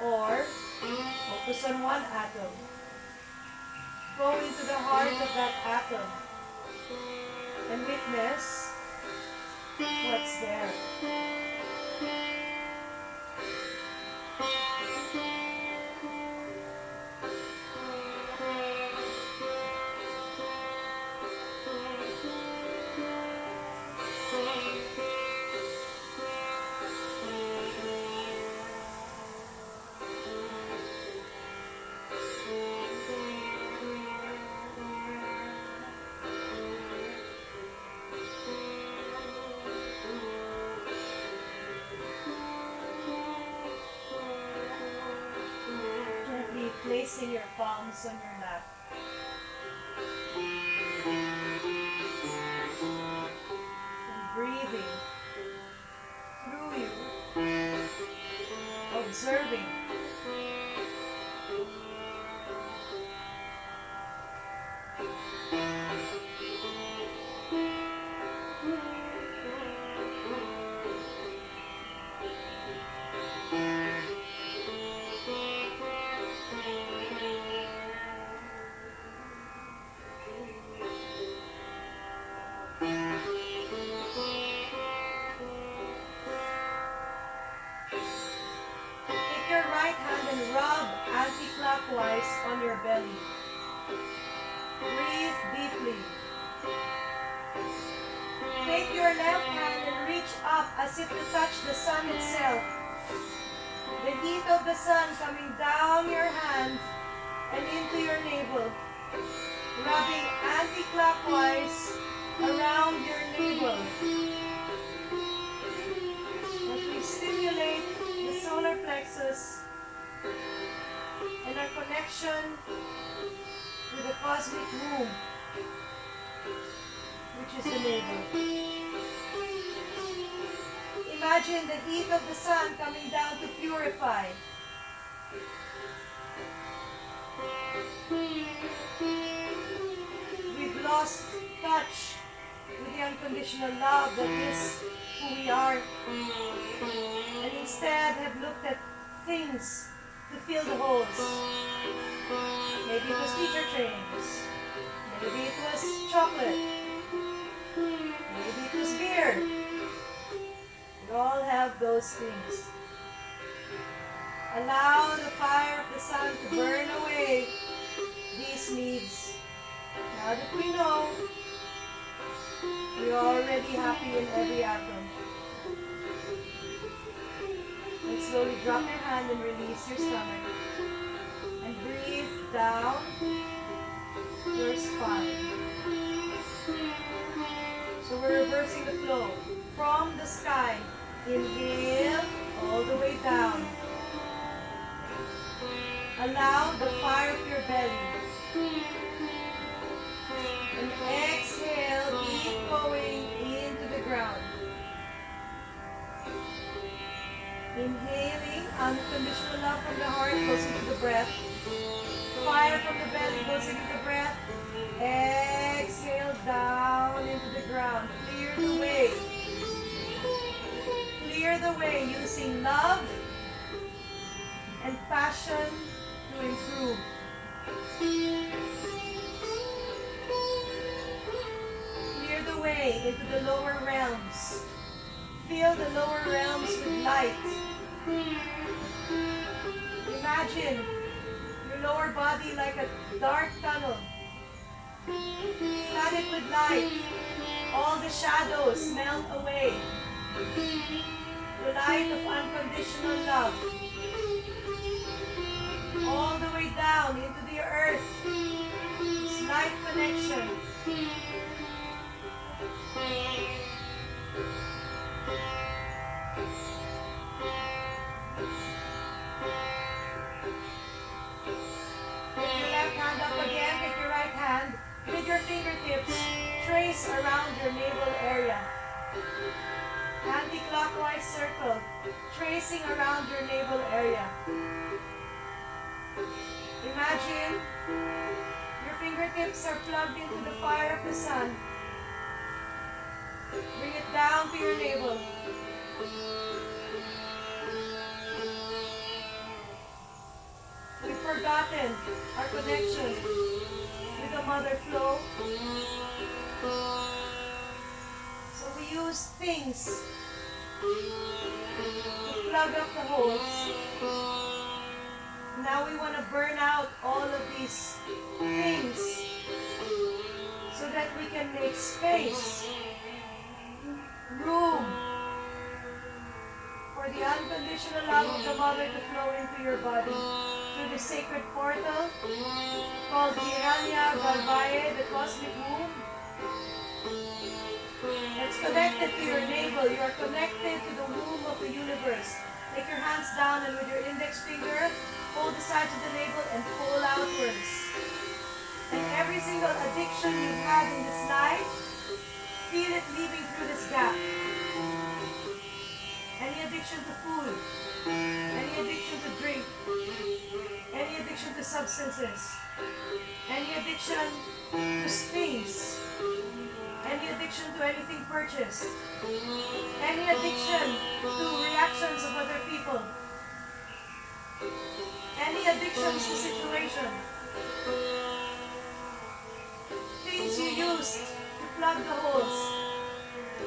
Or focus on one atom. Go into the heart of that atom and witness what's there. Gently placing your palms on your lap. And breathing through you. Observing. on your belly. Breathe deeply. Take your left hand and reach up as if to touch the sun itself. The heat of the sun coming down your hand and into your navel, rubbing anti-clockwise around your navel. As we stimulate the solar plexus and our connection with the cosmic womb, which is the navel. Imagine the heat of the sun coming down to purify. We've lost touch with the unconditional love that is who we are, and instead have looked at things to fill the holes. Maybe it was teacher trainings. Maybe it was chocolate. Maybe it was beer. We all have those things. Allow the fire of the sun to burn away these needs. Now that we know, we are already happy in every atom. And slowly drop your hand and release your stomach. And breathe down your spine. So we're reversing the flow. From the sky, inhale all the way down. Allow the fire of your belly. And exhale, keep going into the ground. Inhaling, unconditional love from the heart goes into the breath. Fire from the belly goes into the breath. Exhale down into the ground. Clear the way. Clear the way using love and passion to improve. Clear the way into the lower realms. Fill the lower realms with light. Imagine your lower body like a dark tunnel. Flood it with light. All the shadows melt away. The light of unconditional love. All the way down into the earth. This light connection. Take your left hand up again. Take your right hand. With your fingertips, trace around your navel area. Anti-clockwise circle, tracing around your navel area. Imagine your fingertips are plugged into the fire of the sun. Bring it down to your navel. We've forgotten our connection with the mother flow. So we use things to plug up the holes. Now we want to burn out all of these things so that we can make space, room for the unconditional love of the mother to flow into your body through the sacred portal called Hiranya Galvaye, the cosmic womb. It's connected to your navel. You are connected to the womb of the universe. Take your hands down and with your index finger, hold the sides of the navel and pull outwards. And every single addiction you've had in this life, feel it leaving through this gap. Any addiction to food, any addiction to drink, any addiction to substances, any addiction to things, any addiction to anything purchased, any addiction to reactions of other people, any addictions to situation, things you used to plug the holes.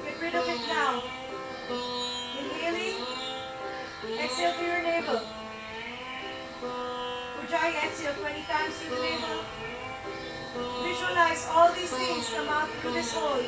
Get rid of it now. Inhaling, exhale through your navel. Would dry exhale 20 times through the navel. Visualize all these things come out through this hole.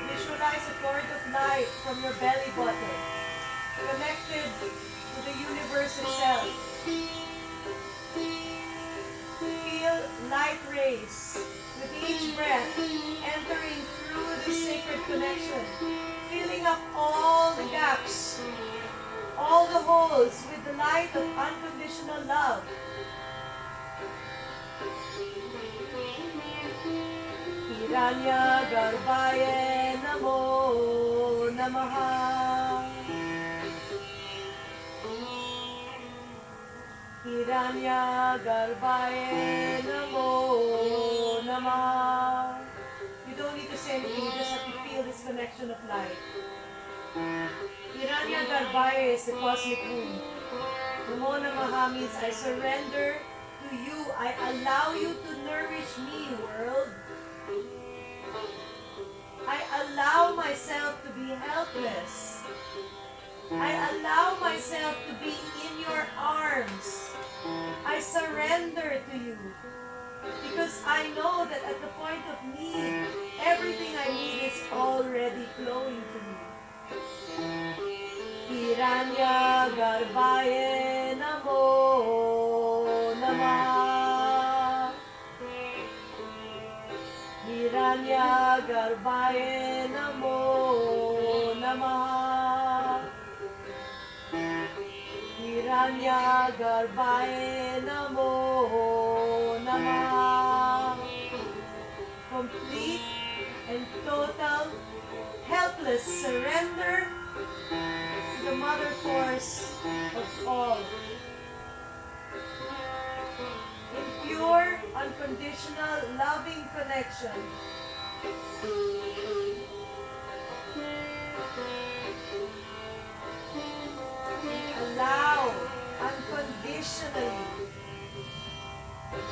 Visualize a cord of light from your belly button, connected to the universe itself. Feel light rays with each breath entering through the sacred connection, filling up all the gaps, all the holes with the light of unconditional love. Hiranya Garbhaye Namo Namaha. Hiranya Garbhaye Namo Namaha. You don't need to say anything, you just have to feel this connection of light. Hiranya Garbhaye is the cosmic womb. Namo Namaha means I surrender to you. I allow you to nourish me, world. I allow myself to be helpless. I allow myself to be in your arms. I surrender to you. Because I know that at the point of need, everything I need is already flowing to me. Hiranya Garbhaye Namo Namaha. Hiranya Garbhaye Namo Namaha. Hiranya Garbhaye Namo Namaha. Complete and total helpless surrender to the mother force of all. In pure, unconditional, loving connection. Allow unconditionally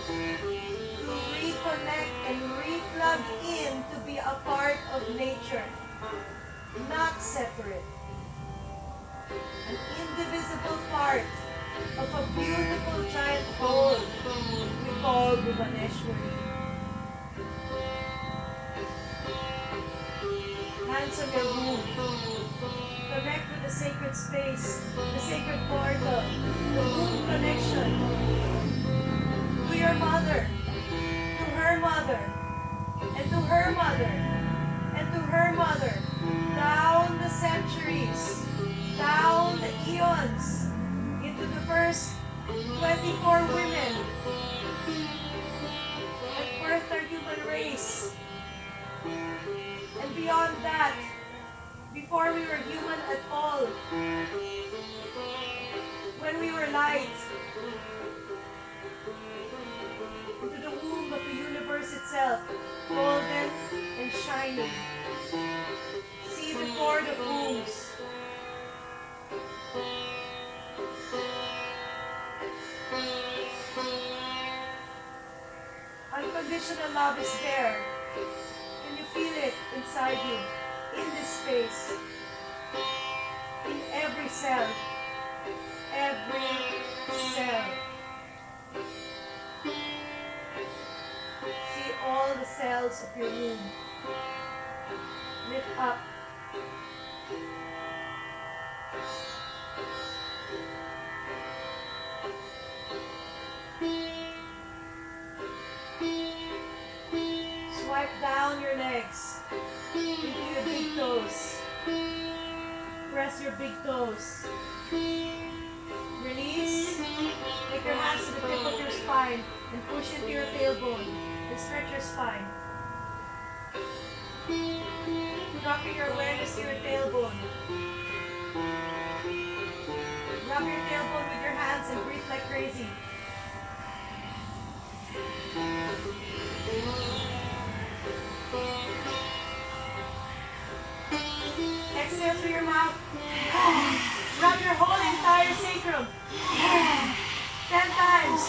to reconnect and re-plug in to be a part of nature, not separate. An indivisible part of a beautiful giant whole we call Bhuvaneshwari. Hands on your womb. Connect with the sacred space, the sacred portal, the womb connection to your mother, to her mother, and to her mother, and to her mother, down the centuries, down the eons, into the first 24 women that birthed our human race. And beyond that, before we were human at all, when we were light, into the womb of the universe itself, golden and shining. See the cord of wombs. Unconditional love is there. Can you feel it inside you, in this space, in every cell, every cell. See all the cells of your womb lit up. Start down your legs. Into your big toes. Press your big toes. Release. Take your hands to the tip of your spine and push into your tailbone. And stretch your spine. Dropping your awareness to your tailbone. Rub your tailbone with your hands and breathe like crazy. Exhale through your mouth. Rub your whole entire sacrum. 10 times.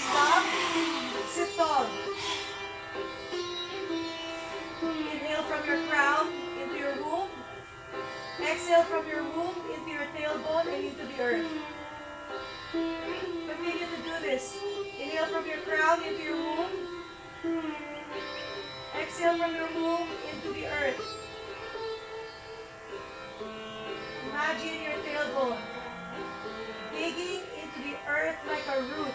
Stop. Sit tall. Inhale from your crown into your womb. Exhale from your womb into your tailbone and into the earth. Continue to do this. Inhale from your crown into your womb. Exhale from your womb into the earth. Imagine your tailbone digging into the earth like a root.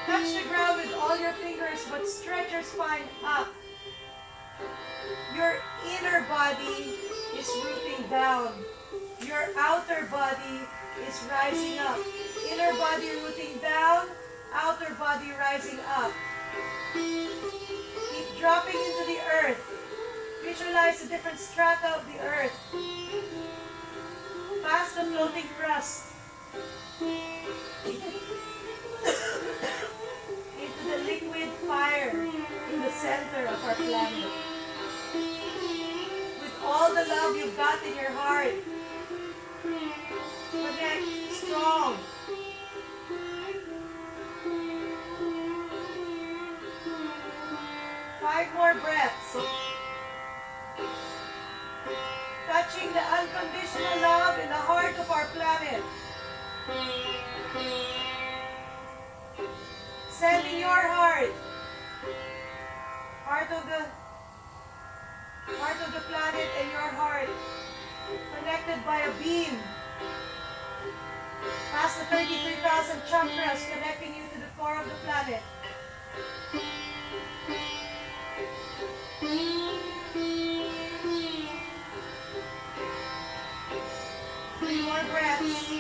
Touch the ground with all your fingers, but stretch your spine up. Your inner body is rooting down. Your outer body is rising up. Inner body rooting down, outer body rising up. Keep dropping into the earth. Visualize the different strata of the earth. Past the floating crust. Into the liquid fire in the center of our planet. With all the love you've got in your heart, connect strong. Five more breaths. Touching the unconditional love in the heart of our planet. Sending your heart of the planet and your heart, connected by a beam, past the 33,000 chakras, connecting you to the core of the planet. Three more breaths.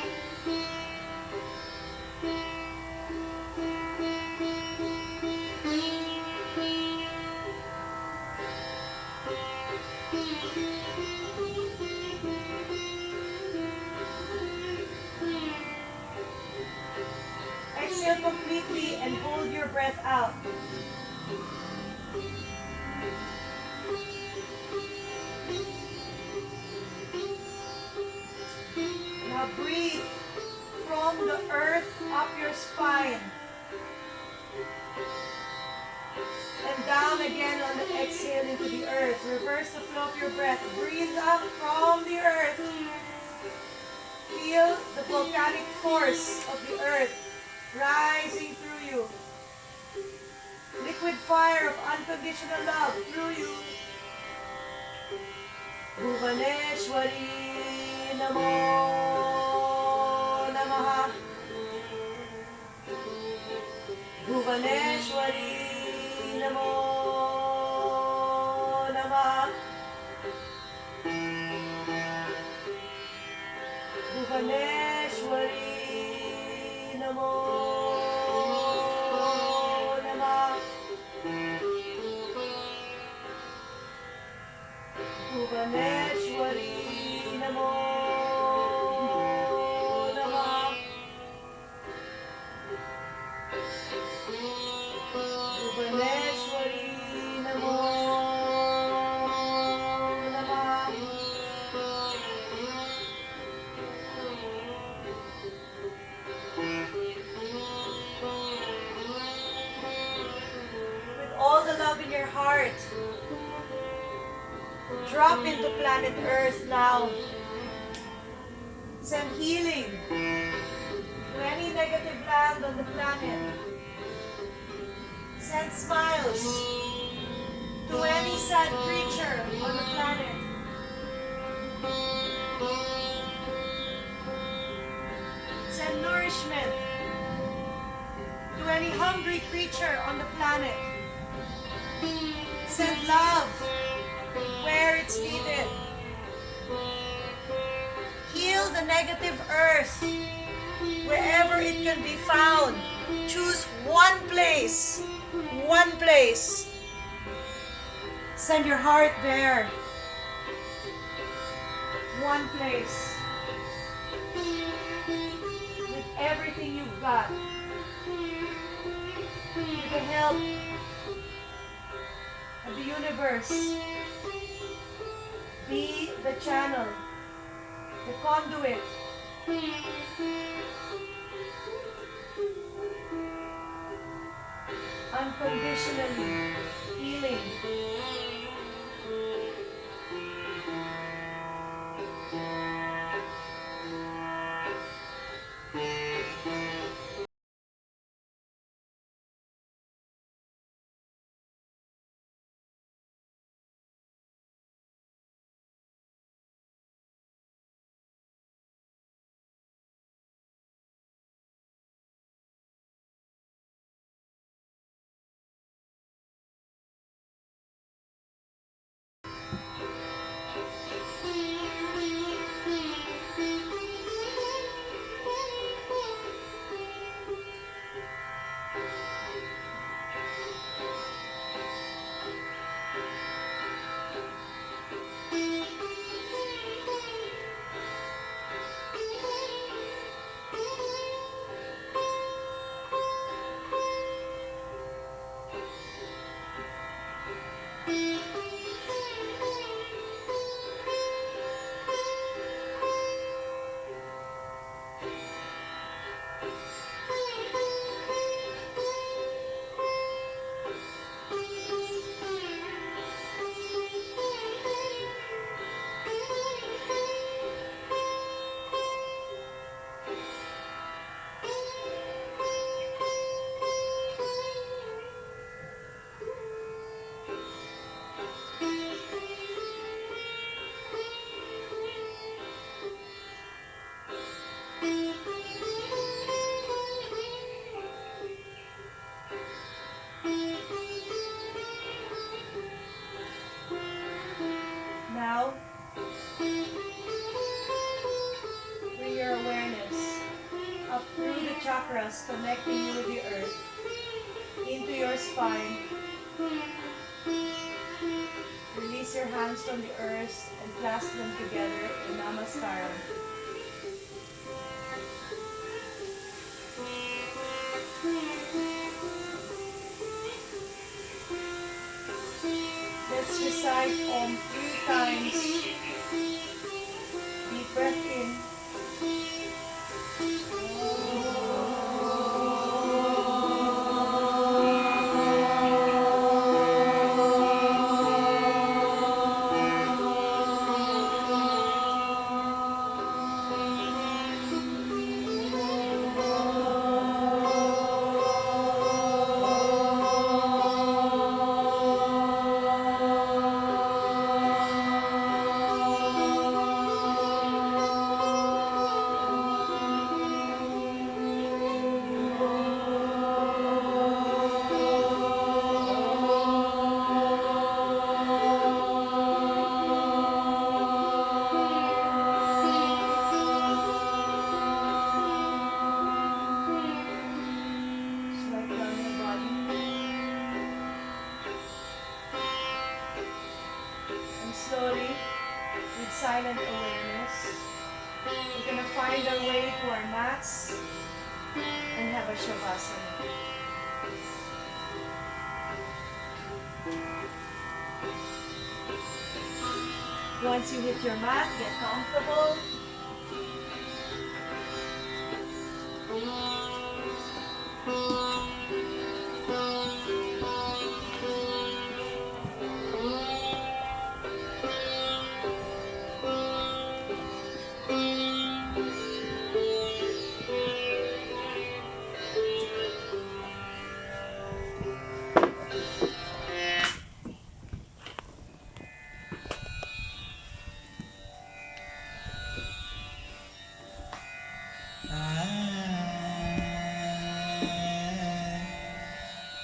Exhale completely and hold your breath out. Now breathe from the earth up your spine and down again on the exhale into the earth. Reverse the flow of your breath. Breathe up from the earth. Feel the volcanic force of the earth rising through you. Liquid fire of unconditional love through you. Bhuvaneshwari Namo Namaha. Bhuvaneshwari Namo Namaha. Bhuvaneshwari Namo Namaha. Bhuvaneshwari Namo Namaha. Bhuvaneshwari Namo Namaha. With all the love in your heart, drop into planet Earth now. Send healing to any negative land on the planet. Send Send smiles to any sad creature on the planet. Send nourishment to any hungry creature on the planet. Send love where it's needed. Heal the negative earth wherever it can be found. Choose one place. One place. Send your heart there. One place. With everything you've got. With the help of the universe. Be the channel, the conduit. Unconditionally healing. Now, bring your awareness up through the chakras connecting you with the earth, into your spine. Release your hands from the earth and clasp them together in Namaskaram. Let's recite Om 3 times. Deep breath in. Slowly, with silent awareness, we're going to find our way to our mats and have a Shavasana. Once you hit your mat, get comfortable.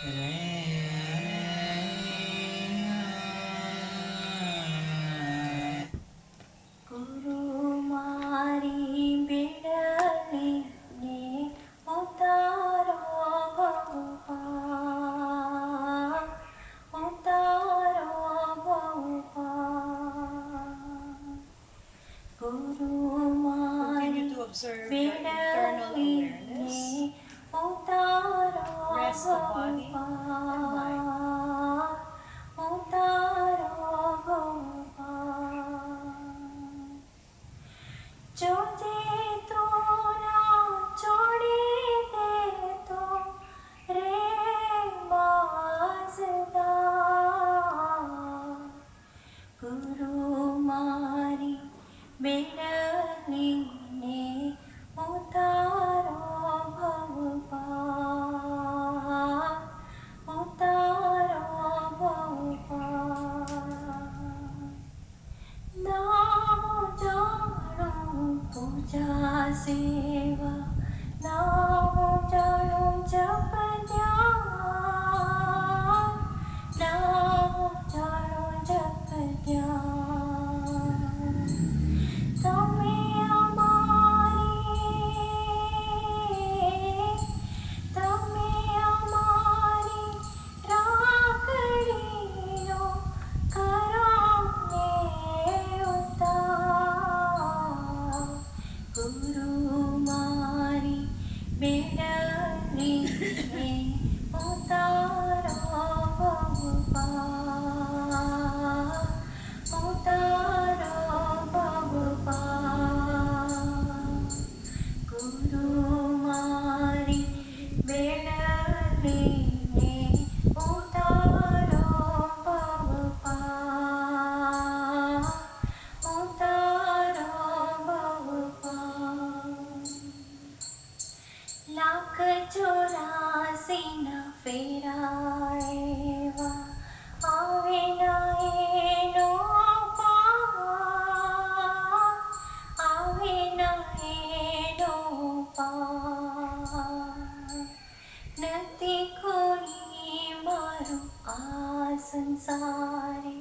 Guru mari bedali ne utaro bhava utaro bhava Guru mari Continue to observe your internal awareness. utaro Rest the body and mind. utaro bhava Jodi tu na chodi de to re mazda Guru mari bedali ne utaro bhava utaro bhava ना जानो पूजा सेवा ना जानो जप ध्यान ना जानो जप ध्यान तुम्हें हमारी राखड़ियों कराने उतार गुरु मारी बेड़ली में उतारो बहुपा उतारो बहुपा Guru mari bedali ne utaro bhava utaro bhava lakh चौरासी न फेराएवा आवे ना एनो पार आवे ना एनो पार नती कोई मारो आ संसारे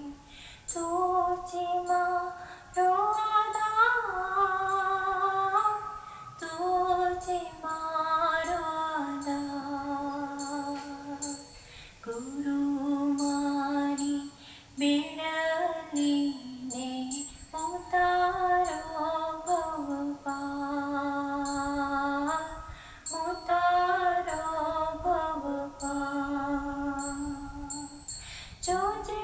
तुझे मारो आधार तुझे मारो आधार गुरु मारी बेड़ली ने उतारो भवपार उतारो भवपार जो जे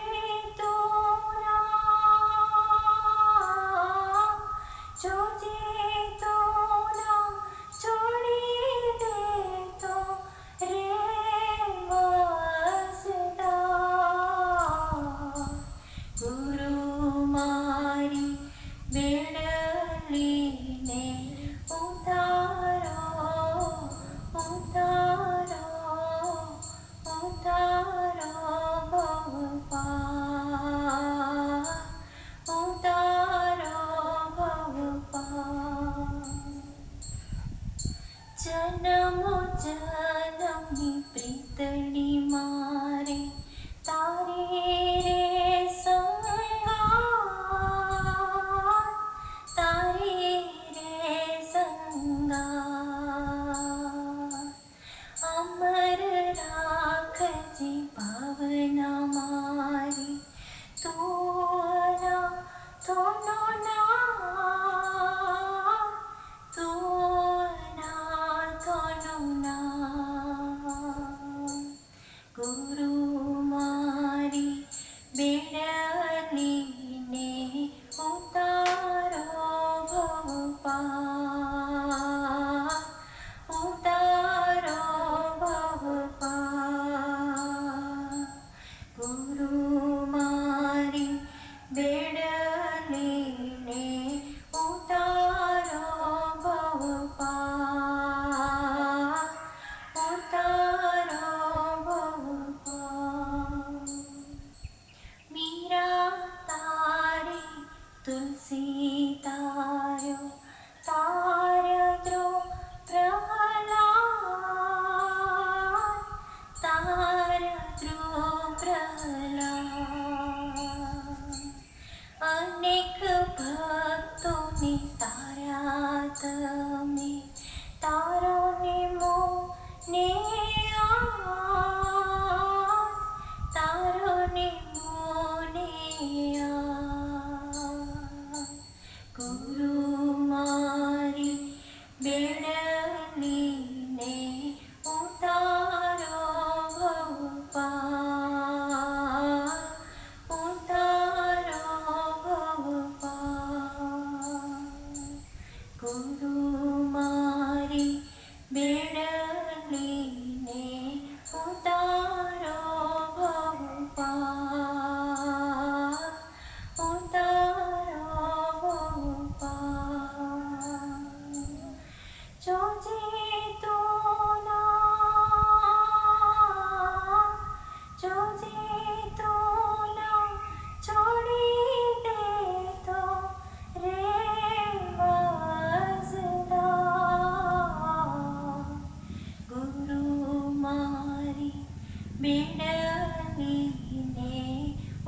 बिडलीने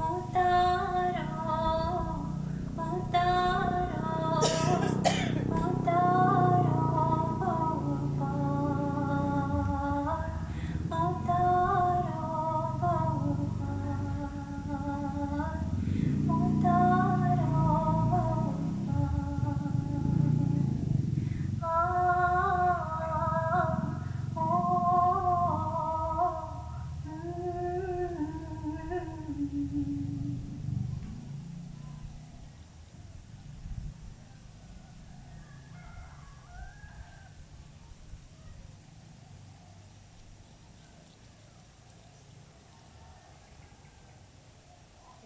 उतारो उतारो उतारो गोपाल उतारो गोपाल उतारो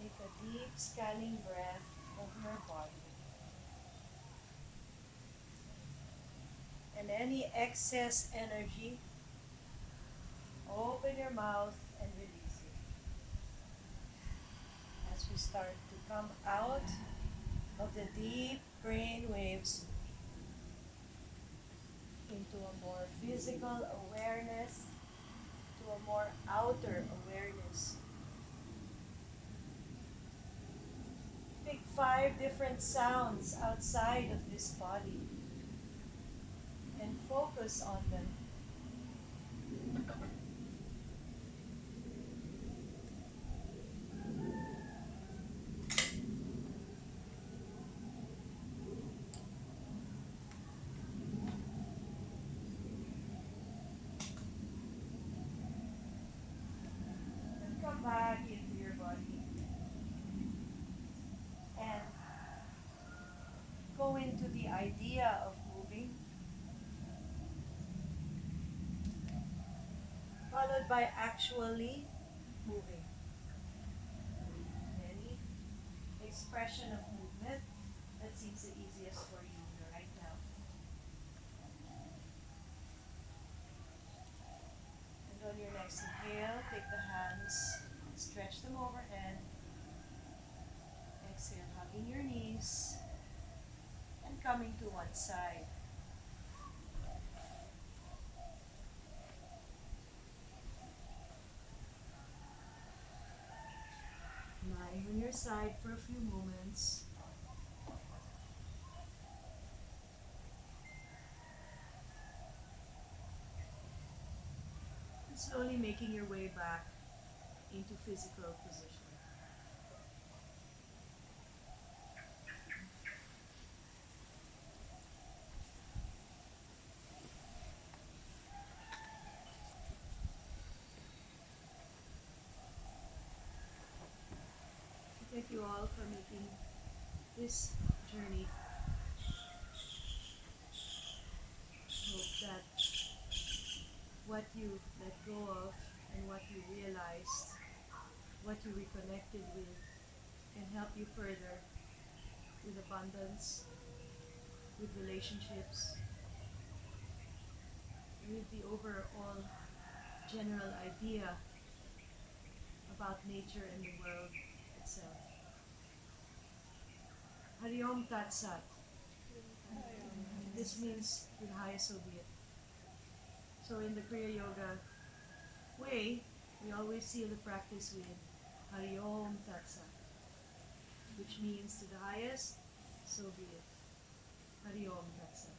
Take a deep scanning breath over your body. And any excess energy, open your mouth and release it. As we start to come out of the deep brain waves into a more physical awareness, to a more outer awareness. Pick 5 different sounds outside of this body and focus on them. And come back into your body. And go into the idea of moving, followed by actually moving. Any expression of movement that seems the easiest for you right now. And on your next inhale, take the hands, stretch them overhead. Exhale, hugging your knees and coming to one side. Lying on your side for a few moments. And slowly making your way back into physical position. Thank you all for making this journey. Hope that what you let go of and what you realized, what you reconnected with, can help you further with abundance, with relationships, with the overall general idea about nature and the world itself. Hari Om Tat Sat. This means to the highest so be it. So in the Kriya Yoga way, we always seal the practice with Hari Om Tat Sat, which means to the highest, so be it. Hari Om Tat Sat.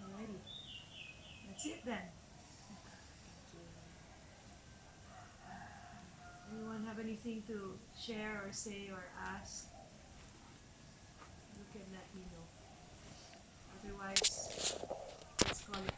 Alrighty. That's it then. Anyone have anything to share or say or ask? You can let me know. Otherwise, let's call it